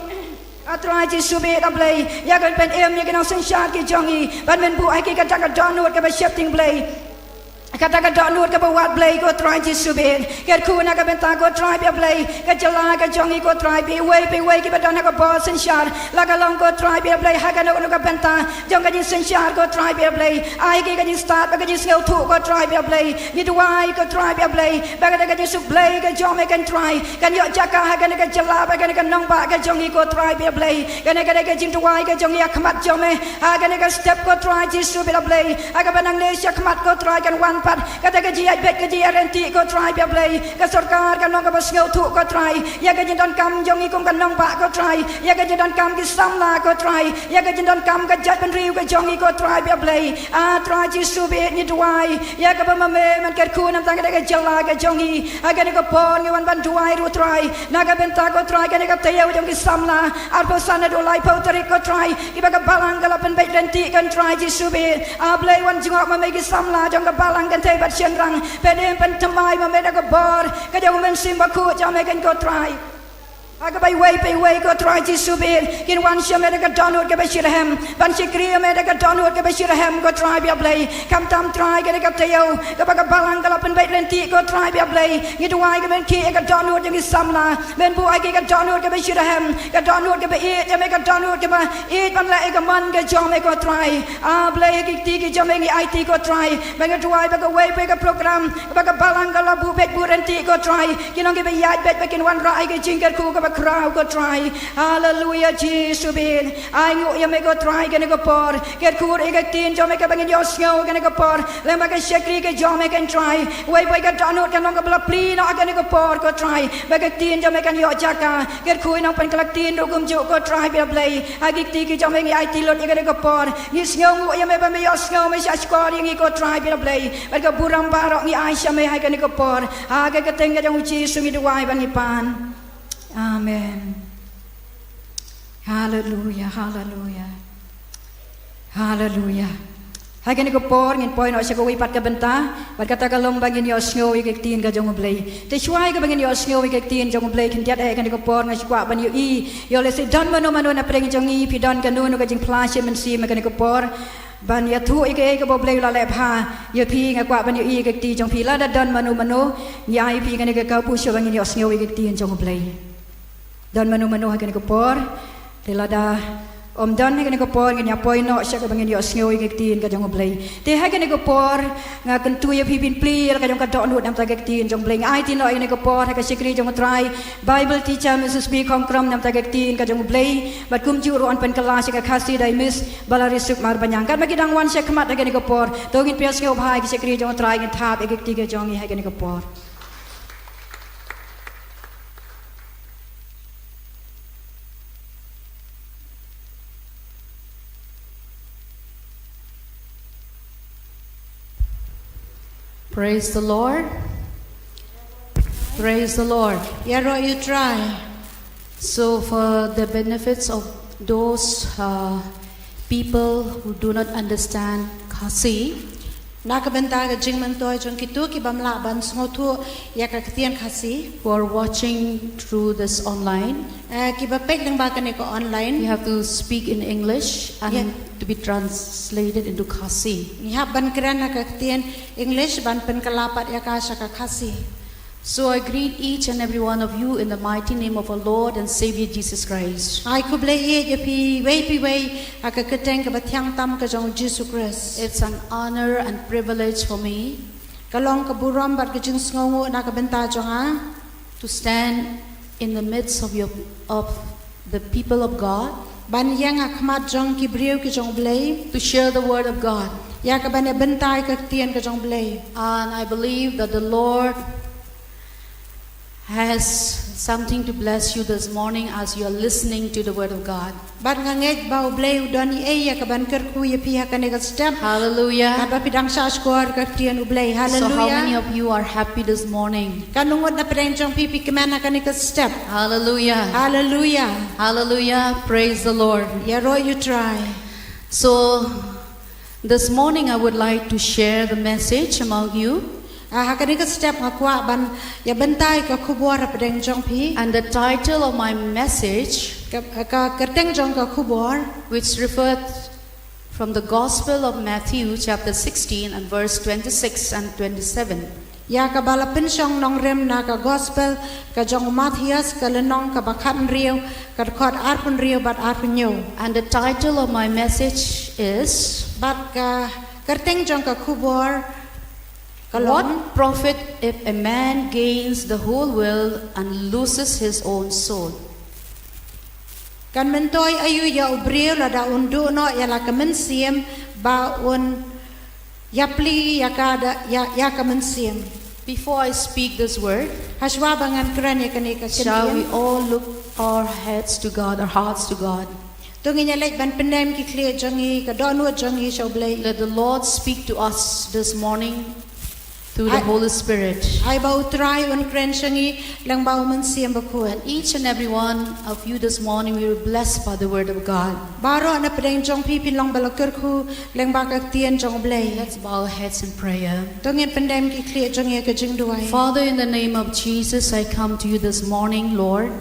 Try Jisube play ya kan pen em ya kan sen shot ki jongi ban men bu ai ki ka ta ka download ka ba shifting play kata ka download ka buat play ko try Jisube ker ku na ka benta ko try play ka jala ka jongi ko try be way ki badana ko boss and shot la ka long ko try play ha ka no ka benta jong ka jin shot ko try play ai ki ka jin start ka jin skill tu ko try play ni duai ko try play ba ka jin su play ka jong kan try kan yo jaka ha ka jala ba ka nong ba ka jongi ko try play kan ka jin duai ka jongi akhmat jome ha ka step ko try Jisube play ha ka banang le akhmat ko try kan wan kata ke jia bet ke jia renti ko try be play ke sarkar kan nong ka bas ngau tu ko try ya ke jin don kam jongi kum kan nong ba ko try ya ke jin don kam ki samla ko try ya ke jin don kam ka jat ben riu ke jongi ko try be play a try Jisube ni duai ya ke ba me man ke ku nam tang ke jala ke jongi aga ni ko pon ngi wan ban duai ru try na ka benta ko try ke ni ka tayau jong ki samla arpo sana do lai pau tari ko try ki ba ka balang ka lapen bet renti kan try Jisube a play wan jingok ma me ki samla jong ka balang kan tay bat sian rang pedem pen tamai ma me da ko bor ka jong men sim ba ku ja me kan ko try aga bay way ko try Jisube kin wan sham me da download ke Bashirham ban sikri me da download ke Bashirham ko try be play kam tam try ke ka tayo ka ba ka balang ka lapen bet lenti ko try be play ni duai ke men ki ka download ke samla men bu ai ke ka download ke Bashirham ka download ke be e me ka download ke ba e ban la e ka man ke jom me ko try a play ki ti ki jom me IT ko try me ka duai ba ka way ka program ba ka balang ka labu bet bu renti ko try kinong ke be yat bet kin wan rai ke jingker ku ka crowd go try hallelujah Jisube ai ngu ya me go try ke ne go por ke kur e ke tin jo me ke bangin yo snow ke ne go por le ma ke shekri ke jo me kan try way ke download ke no ke bla pli no ke ne go por go try ba ke tin jo me kan yo jaka ke kui no pen klak tin ro gum jo go try be play agi ti ke jo me ngi IT lot ke ne go por ni snow ngu ya me ba me yo snow me sha skor ngi go try be play ba ke buram barok ni Aisha me hai ke ne go por ha ke teng ke jong Jisu mi duai ban ni pan Amen. Hallelujah, hallelujah. Hallelujah. Hagen ko por ngin poin o ko wipat ka benta bat kata kalong bangin yo snow ik tin ka jong blay te shwai ka bangin yo snow ik tin jong blay kin tiat e kan ko por ngas kwa ban yo I yo le se don mano na preng jong I pi don kan no ka jing flash men si me kan ko por ban ya thu ik ko blay la le pha yo pi nga kwa ban yo I ik ti jong pi la da don mano ya I pi kan ka pu sho bangin yo snow ik tin jong blay don mano ha kan ko por te la da dan hai kene ko por ngin ya poi no sya ka bangin yo sngoy ke tin ka jong blei te hai kene ko por nga kan tu ya pipin pli ka jong ka do nu nam ta ke tin jong blei ai tin no ine ko por hai ka sikri jong try bible teacher mrs b kong krom nam ta ke tin ka jong blei bat kum ju ron pen kelas ka khasi dai miss balari suk mar banyang kan bagi dang wan sya khamat hai kene ko por to ngin pias ngau bhai ki sikri jong try ngin thap ek ti ke jong hai kene ko por Praise the Lord. Praise the Lord. Yaro you try. So, for the benefits of those people who do not understand Khasi, Nakabenta ka jingman toy jong kitu ki bamla ban sngotu ya ka ktian khasi. who are watching through this online, Ki ba pek dang ba kane ko you online. have to speak in English and Yeah. to be translated into Khasi. Ni hab ban kran na ka ktian English ban pen kalapat ya ka sya ka khasi. So, I greet each and every one of you in the mighty name of our Lord and Savior Jesus Christ. Ai ku ble ye pi wei aka keteng ka bathyang tam ka jong Jesus Christ. It's an honor and privilege for me Kalong ka buram bat ka jing sngongu na ka benta jong a. to stand in the midst of the people of God, Ban yang a khmat jong ki briu ki jong ble. to share the word of God. Ya ka ban ya bentai ka ktian ka jong ble. And I believe that the Lord has something to bless you this morning as you are listening to the word of God. Bat nganget ba ble udani e ya ka ban ker ku ya pi ha kane ka step. Hallelujah. Kata pidang sa skor ka ktian ublay. So how many Hallelujah. of you are happy this morning? Kanungod na pedang jong pipi kemana kane ka step. Hallelujah. Hallelujah. Hallelujah. Praise the Lord. Ya roy you try. So this morning I would like to share the message among you. Ha kane ka step ngakwa ban ya bentai ka kubor pedang jong pi. And the title of my message, Ka kerteng jong ka kubor. which referred from the Gospel of Matthew chapter 16 and verse 26 and 27. Ya ka bala pensong nong rem na ka gospel ka jong Matthias ka lenong ka bakhan riu ka khot arpun riu bat arpun yo. And the title of my message is, Bat ka kerteng jong ka kubor. Kalong. What profit if a man gains the whole world and loses his own soul? Kan mentoy ayu ya ubriu la da undu no ya la kamen siem ba un ya pli ya ka da ya kamen siem. Before I speak this word, Haswa bangan kran ya kane ka shall we kentien. all look our heads to God, our hearts to God? Tungin ya lek ban pendem ki kle jongi ka donu jongi shau blai. Let the Lord speak to us this morning through the I- Holy Spirit. Ai ba utrai un kran shangi lang ba men siem ba kuat. Each and every one of you this morning, we were blessed by the word of God. Baro na pedang jong pipi long ba lokir ku lang ba ka tien jong blai. Let's bow our heads in prayer. Tungin pendem ki kle jongi ka jing duai. Father, in the name of Jesus, I come to you this morning, Lord.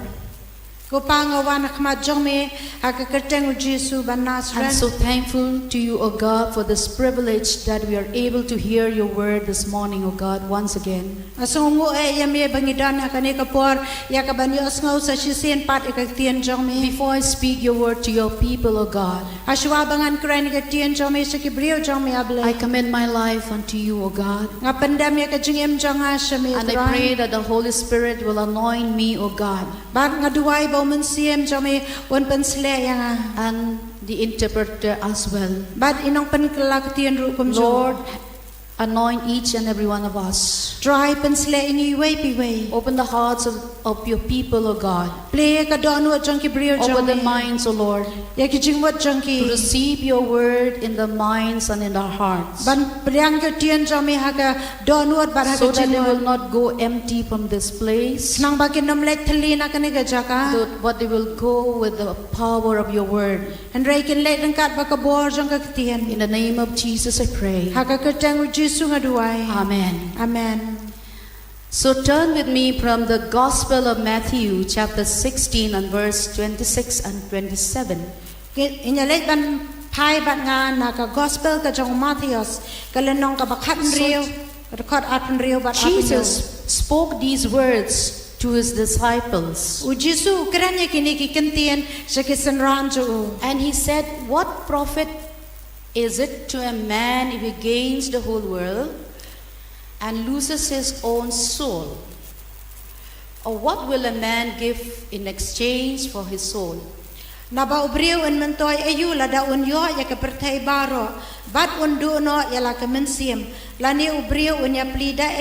Ko pangawan khmat jong me ha ka kerteng u Jesu ban I'm Nazareth. so thankful to you, O God, for this privilege that we are able to hear your word this morning, O God, once again. Asungu e ya me bangidan akane kapor ya ka banyo asngau sa sisen pat ka tien jong me. Before I speak your word to your people, O God, Ashwa bangan kran ka tien jong me sa kibrio jong me I able. commend my life unto you, O God. Nga pandam ya ka jingem jong a sa me And I pray that the Holy Spirit will anoint me, O God, Bat nga duway ba men siem jong me won pensle ya nga. and the interpreter as well. Bat inong pen kelak tien ru kum Lord, jong. anoint each and every one of us. Try pensle ini way pi way. Open the hearts of your people, O God. Play ka donu jong kibrio Open jong their me. minds, O Lord, Ya ki jingwat jong to ki. receive your word in their minds and in their hearts, Ban priang ka tien jong me ha ka donu bat ha so ka that they will jingwat. not go empty from this place, Nang bakin nam let thali na kane ka jaka. but they will go with the power of your word. And ray kin let ng kat baka bor jong ka tien. In the name of Jesus, I pray. Haka kerteng u Jesu nga duay. Amen. Amen. So turn with me from the Gospel of Matthew, chapter 16, and verse 26 and 27. Inyalit ban pai bat nga na ka gospel ka jong Matthias ka lenong ka bakhat riu ka khot at riu bat Jesus spoke these words to his disciples. U Jesu ukran ya kini ki kentien sa kisenran jo. And he said, what profit is it to a man if he gains the whole world and loses his own soul? Or what will a man give in exchange for his soul? Naba ubriu en mentoy ayu lada unyo ya ke pertai baro bat undu no ya la ke mensiam lani ubriu un ya plida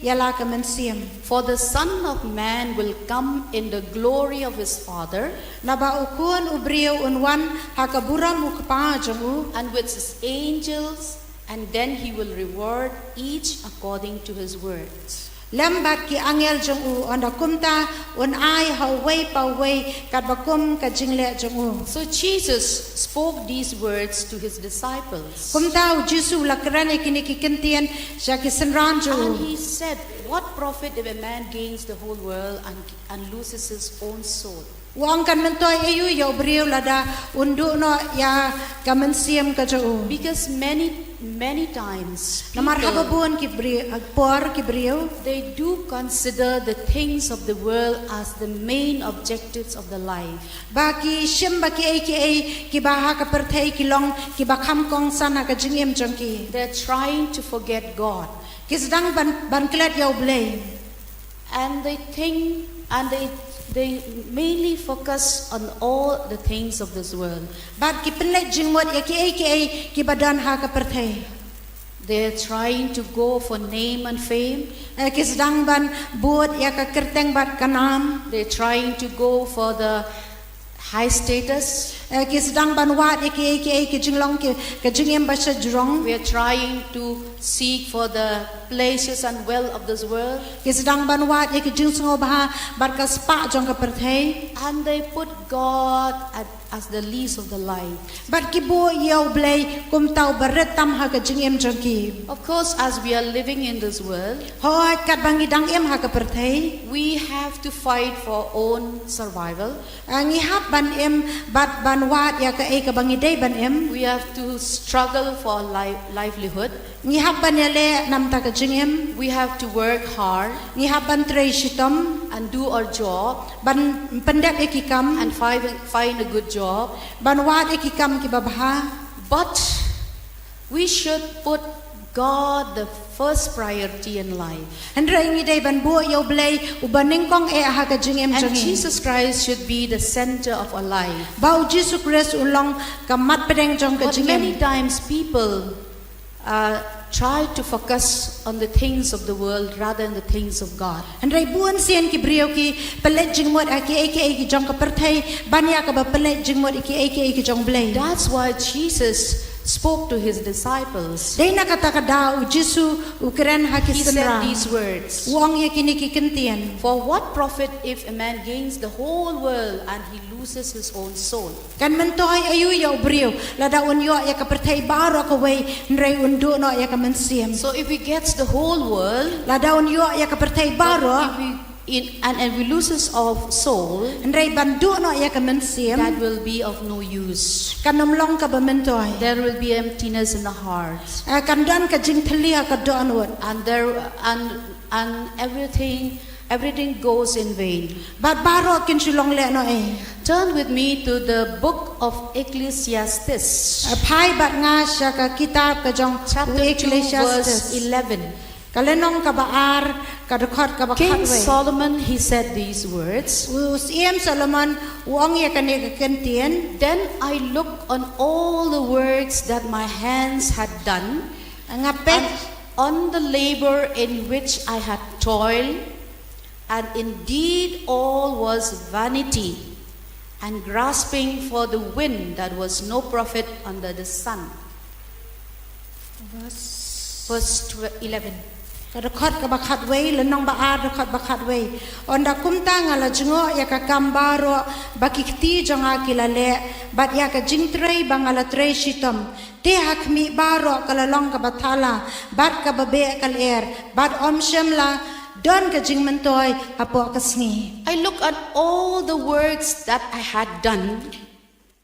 ya la ke mensiam. For the Son of Man will come in the glory of his Father Naba ukun ubriu un wan hakaburam ukpa jongu and with his angels, and then he will reward each according to his words. lembat ki angel jongu onda kumta un ai hawai pa wai kat bakum ka jingle jongu. So Jesus spoke these words to his disciples. Kumta u Jesu la kerana kini ki kentien sa kisenran jo. And he said, what profit if a man gains the whole world and loses his own soul? Wang kan mentoy ayu ya ubriu lada undu no ya ka mensiam ka jo. Because many times Namar people, hababun ki bri por ki briu. they do consider the things of the world as the main objectives of the life. Baki shim baki ai ki baha ka perthai ki long ki bakham kong sana ka jingem jongki. They're trying to forget God. Ki sedang ban klat ya ublay. And they think, and they mainly focus on all the things of this world. Bat ki penlet jingmot ya ki ai ki badan ha ka perthai. They're trying to go for name and fame. Ki sedang ban buat ya ka kerteng bat kanam. They're trying to go for the high status. Ki sedang ban wat ya ki jinglong ki jingem basa jurong. We are trying to seek for the pleasures and wealth of this world. Ki sedang ban wat ya ki jing sungo baha bat ka spa jong ka perthai. And they put God as the least of the life. Bat ki bu ya ublay kum tau beretam ha ka jingem jongki. Of course, as we are living in this world, Hoi kat bangi dang em ha ka perthai. we have to fight for our own survival. Ngihap ban em bat ban wat ya ka ka bangi day ban em. We have to struggle for livelihood. Ngihap ban ya le nam ta ka jingem. We have to work hard Ngihap ban trei shitom and do our job ban pendat ekikam and find a good job. ban wat ekikam ki babha. But we should put God the first priority in life. Handra ingi day ban bu ya ublay ubaning kong ha ka jingem And jangi. Jesus Christ should be the center of our life. Bau Jesus Christ ulong kamat pedeng jong ka But many jingem. times people try to focus on the things of the world rather than the things of God. Handra buan sian ki brio ki pelet jingmot ki jong ka perthai ban ya ka ba pelet jingmot ki jong blay. That's why Jesus spoke to his disciples. Day na katakada u Jesu ukren ha ki He said senra. these words. Wang ya kini ki kentien. For what profit if a man gains the whole world and he loses his own soul? Kan mentoy ayu ya ubrio lada unyo ya ka perthai baro ka wei ndrei undu no ya ka mensiam. So if he gets the whole world, Lada unyo ya ka perthai baro and we loses our soul, ndrei bandu no ya ka mensiam. that will be of no use. Kan nomlong ka ba mentoy. There will be emptiness in the heart, Kan dan ka jing thalia ka don wot. and everything goes in vain. Bat baro kin shulong le no Turn with me to the book of Ecclesiastes, Phai bat nga sya ka kitab ka jong chapter 2, verse Ecclesiastes. 11. Kalenong ka baar ka dekot ka King bakhat we. Solomon, he said these words. Usiem Solomon uang ya ka ni ka kentien. Then I looked on all the works that my hands had done, Ngapet and on the labor in which I had toiled, and indeed all was vanity, and grasping for the wind that was no profit under the sun. Verse 11. Kadakot ka bakhat way lenong baar dakot bakhat way onda kumta ngala jungo ya ka kambaro bakikti jonga kilale bat ya ka jingtrei bangala trei shitom te hakmi baro kalalong ka bathala bat ka babe kal er bat omshemla don ka jingmentoy apo kasngi. I look at all the works that I had done,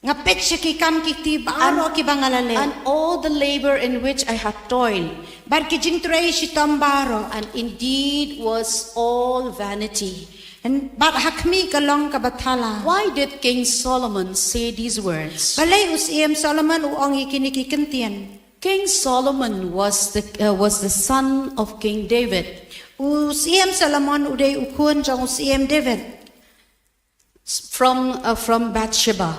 Ngapet siya ki kam kikti baro ki bangalale and all the labor in which I had toiled, bat ki jingtrei shitom baro and indeed was all vanity. Bat hakmi kalong kabathala. Why did King Solomon say these words? Balay usiem Solomon uong ikiniki kentian. King Solomon was the son of King David. Usiem Solomon uday ukun jong usiem David. From Bathsheba.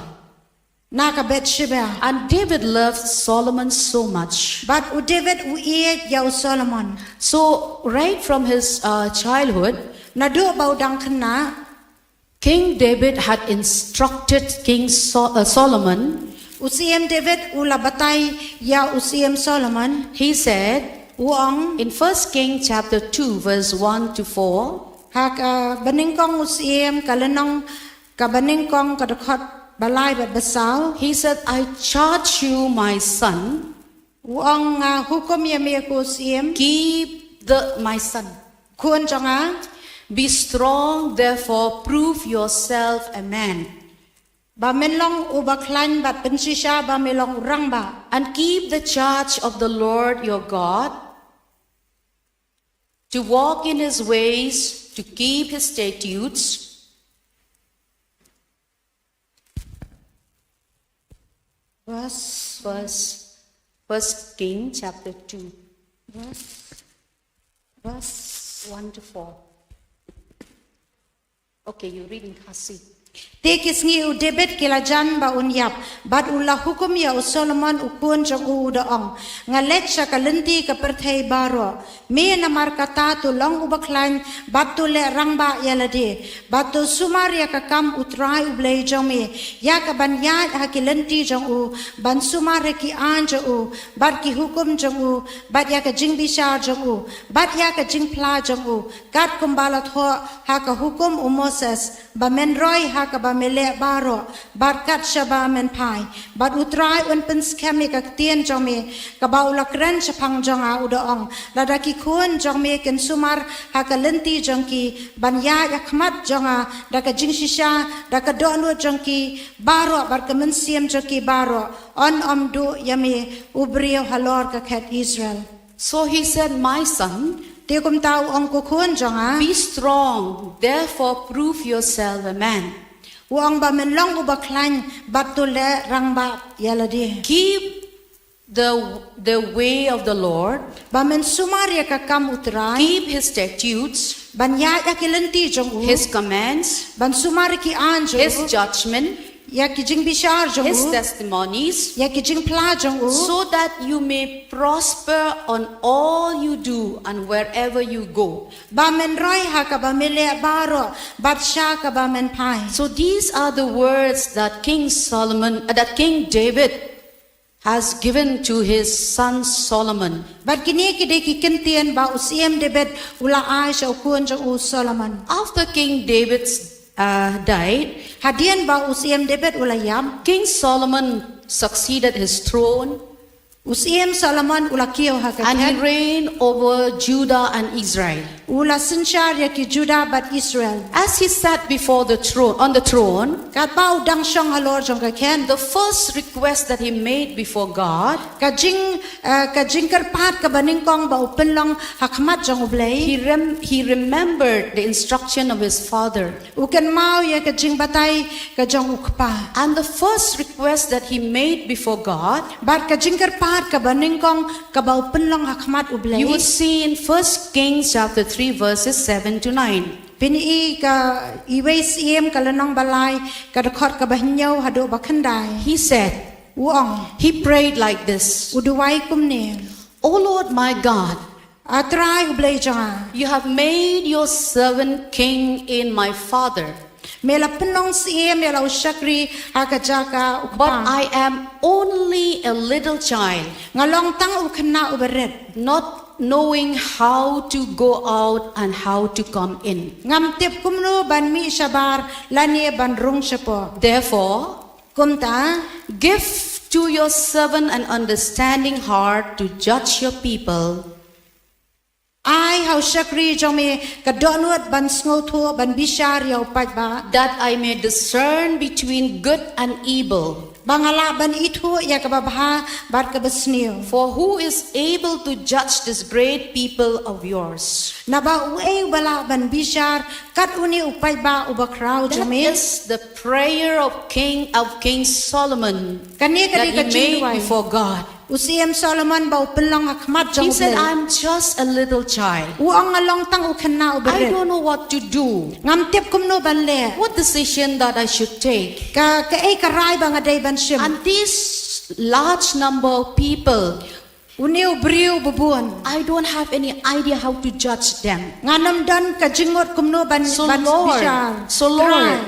Naka Bathsheba. And David loved Solomon so much. But u David uiet yau Solomon. So right from his childhood, Nadu bau dang kena. King David had instructed King Solomon. Usiem David ula batai ya usiem Solomon. He said Uong in 1 King chapter 2 verse 1 to 4, hak beningkong usiem kalenong kabeningkong kadakot balai bat besau. he said, I charge you, my son, Uong hukum ya me ku usiem keep my son. kun jonga. Be strong, therefore prove yourself a man, Ba menlong ubaklan bat pensisya ba melong urang ba. and keep the charge of the Lord your God, to walk in his ways, to keep his statutes. First King chapter 2, verse 1 to 4. Okay, you read in Kasi. Tekis ngi u David kilajan ba unyap bat ulah hukum ya u Solomon ukun jong u daong ngalet sya kalenti ka perthai baro me namar kata tu long u baklan bat tu le rang ba ya lade bat tu sumar ya ka kam utrai u blai jong me ya ka ban ya ha kilenti jong u ban sumar ki an jong u bat ki hukum jong u bat ya ka jing bisha jong u bat ya ka jing pla jong u kat kumbalat ho ha ka hukum u Moses ba men roi ha ka ba mele baro barkat shaba men pai bat utrai un pen skemi ka tien jong me ka ba ula kren chapang jong a udaong lada ki kun jong me ken sumar ha ka lenti jong ki ban ya yakmat jong a da ka jing shisha da ka donu jong ki baro bar ka men siem jong ki baro on om du yame ubrio halor ka khat Israel. So he said, my son, Te kum tau ong ku kun jong a be strong, therefore prove yourself a man. uang ba men long ubaklan bat tu le rang ba yaladi. Keep the way of the Lord, Ba men sumar ya ka kam utrai keep his statutes, ban ya kilenti jong u his commands, ban sumar ki an jong his u judgment, ya ki jing bishar jong his u testimonies, ya ki jing pla jong u so that you may prosper on all you do and wherever you go. ba men roi ha ka ba mele baro bat sha ka ba men pai. So these are the words that King David has given to his son Solomon. Bat kini ki de ki kentien ba usiem David ula ai sha ukun jong u Solomon. After King David died, Hadian ba usiem David ula yam King Solomon succeeded his throne, usiem Solomon ula kio ha ka and he khat. reigned over Judah and Israel. Ula sinchar ya ki Judah bat Israel. As he sat before the throne, Kat ba udang shong halor jong ka ken. the first request that he made before God, Kajing kerpat ka baning kong ba upen long hakmat jong ublay. he remembered the instruction of his father. Uken mau ya kajing batay ka jong ukpa. And the first request that he made before God, Bat kajing kerpat ka baning kong ka ba upen long hakmat ublay. you will see in 1 Kings chapter 3 verses 7 to 9. Pini ka iway siem ka lanong balay ka dakot ka bahinyaw hado bakandai. He said, Uong he prayed like this, uduway kumne. O Lord my God, Atray ublay jong. you have made your servant king in my father, Mela penong siem mela usyakri hakajaka but ukpa. I am only a little child, Ngalong tang ukena uberet. not knowing how to go out and how to come in. Ngam tip kumno ban mi shabar lani ban rung shapo. Therefore, Kumta give to your servant an understanding heart to judge your people, ai how shakri jong me ka donut ban sngo thu ban bishar yaw pai ba that I may discern between good and evil. bangala ban ithu ya ka babha bat ka basnio For who is able to judge this great people of yours? na ba uei bala ban bishar kat uni upai ba ubakrau That jame is the prayer of King Solomon kani that kadi he ka made jinwai before God. usiam Solomon ba upelong akmat He jong said, ble I'm just a little child. uang along tang ukhenna I ubere don't know what to do. ngam tep kumno ban le What decision that I should take? ka ei ka rai bang adai ban shim And this large number of people, uniu briu bubun I don't have any idea how to judge them. nganam dan ka jingot kumno ban So ban bishar Lord,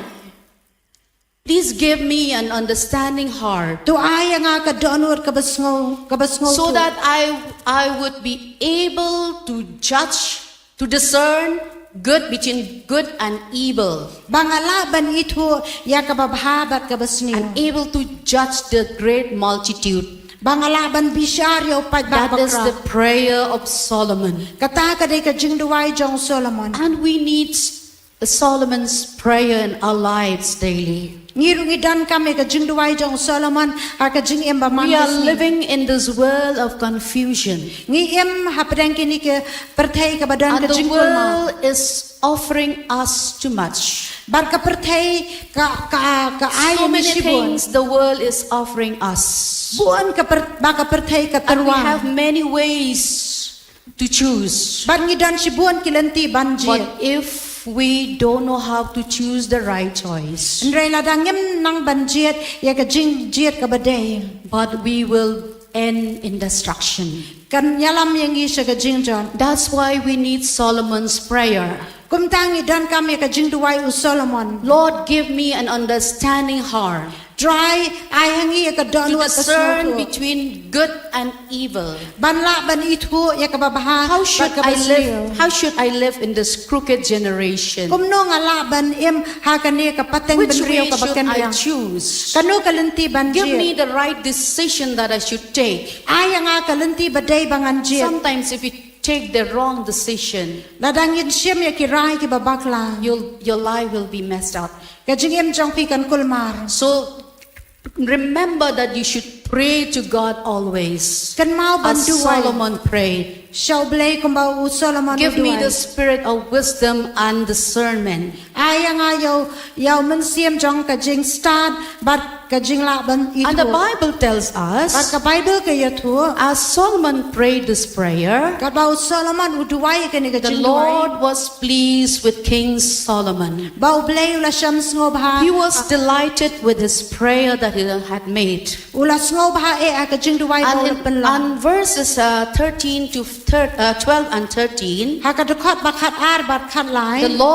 please give me an understanding heart tu ay nga ka donur ka basngo so tu. that I would be able to judge, to discern good between good and evil, bangala ban ithu ya ka babha bat ka basnio and able to judge the great multitude. bangala ban bishar yo pat ba That is the prayer of Solomon. kata ka dei ka jingduai jong Solomon And we need Solomon's prayer in our lives daily. ngirungi dan kami ka jingduai jong Solomon ha ka jing em ba man We are living in this world of confusion. ngi em haprang kini ke perthai ka badan And ka the jingkul ma world is offering us too much. bar ka perthai ka ay So many misibon things the world is offering us. buan ka ba ka perthai ka And we terwa have many ways to choose. ban ngi dan sibuan kilanti banji But if we don't know how to choose the right choice, Ndrai la dangem nang banjiet ya ka jing jiet ka badai but we will end in destruction. kan nyalam yang gi sa ka jing jon That's why we need Solomon's prayer. kum tangi dan kami ka jing duai u Solomon Lord, give me an understanding heart dry ay hangi ya ka to don wat discern ka between good and evil. ban la ban ithu ya ka babaha How should I live? How should I live in this crooked generation? kum no nga la ban em ha ka ne ka pateng Which ban way rio ka should bakan I yang choose? kanu ka lenti ban Give me jiet the right decision that I should take. ay nga ka lenti badai bangan jiet Sometimes if you take the wrong decision, la dangin siem ya ki rai ki babakla your life will be messed up. ka jing em jong pi kan kulmar So remember that you should pray to God always. kan mau ban As duai Solomon prayed, shau blai kum ba u Solomon give me duai. the spirit of wisdom and discernment. Ai nga yau men siem jong ka jing start bat ka jing la ban itu And the Bible tells bat us, ka Bible ka ya thu as Solomon prayed this prayer, ka ba Solomon u duai ka ni ka the jing Lord was pleased with King Solomon. ba u blai la sham sngo bha He was delighted with his prayer that he had made. ula sngo bha e a ka jing duai ba And pen in la and verses 13 to 12 and 13, ha ka de khot ba khat ar bat khat lai the Lord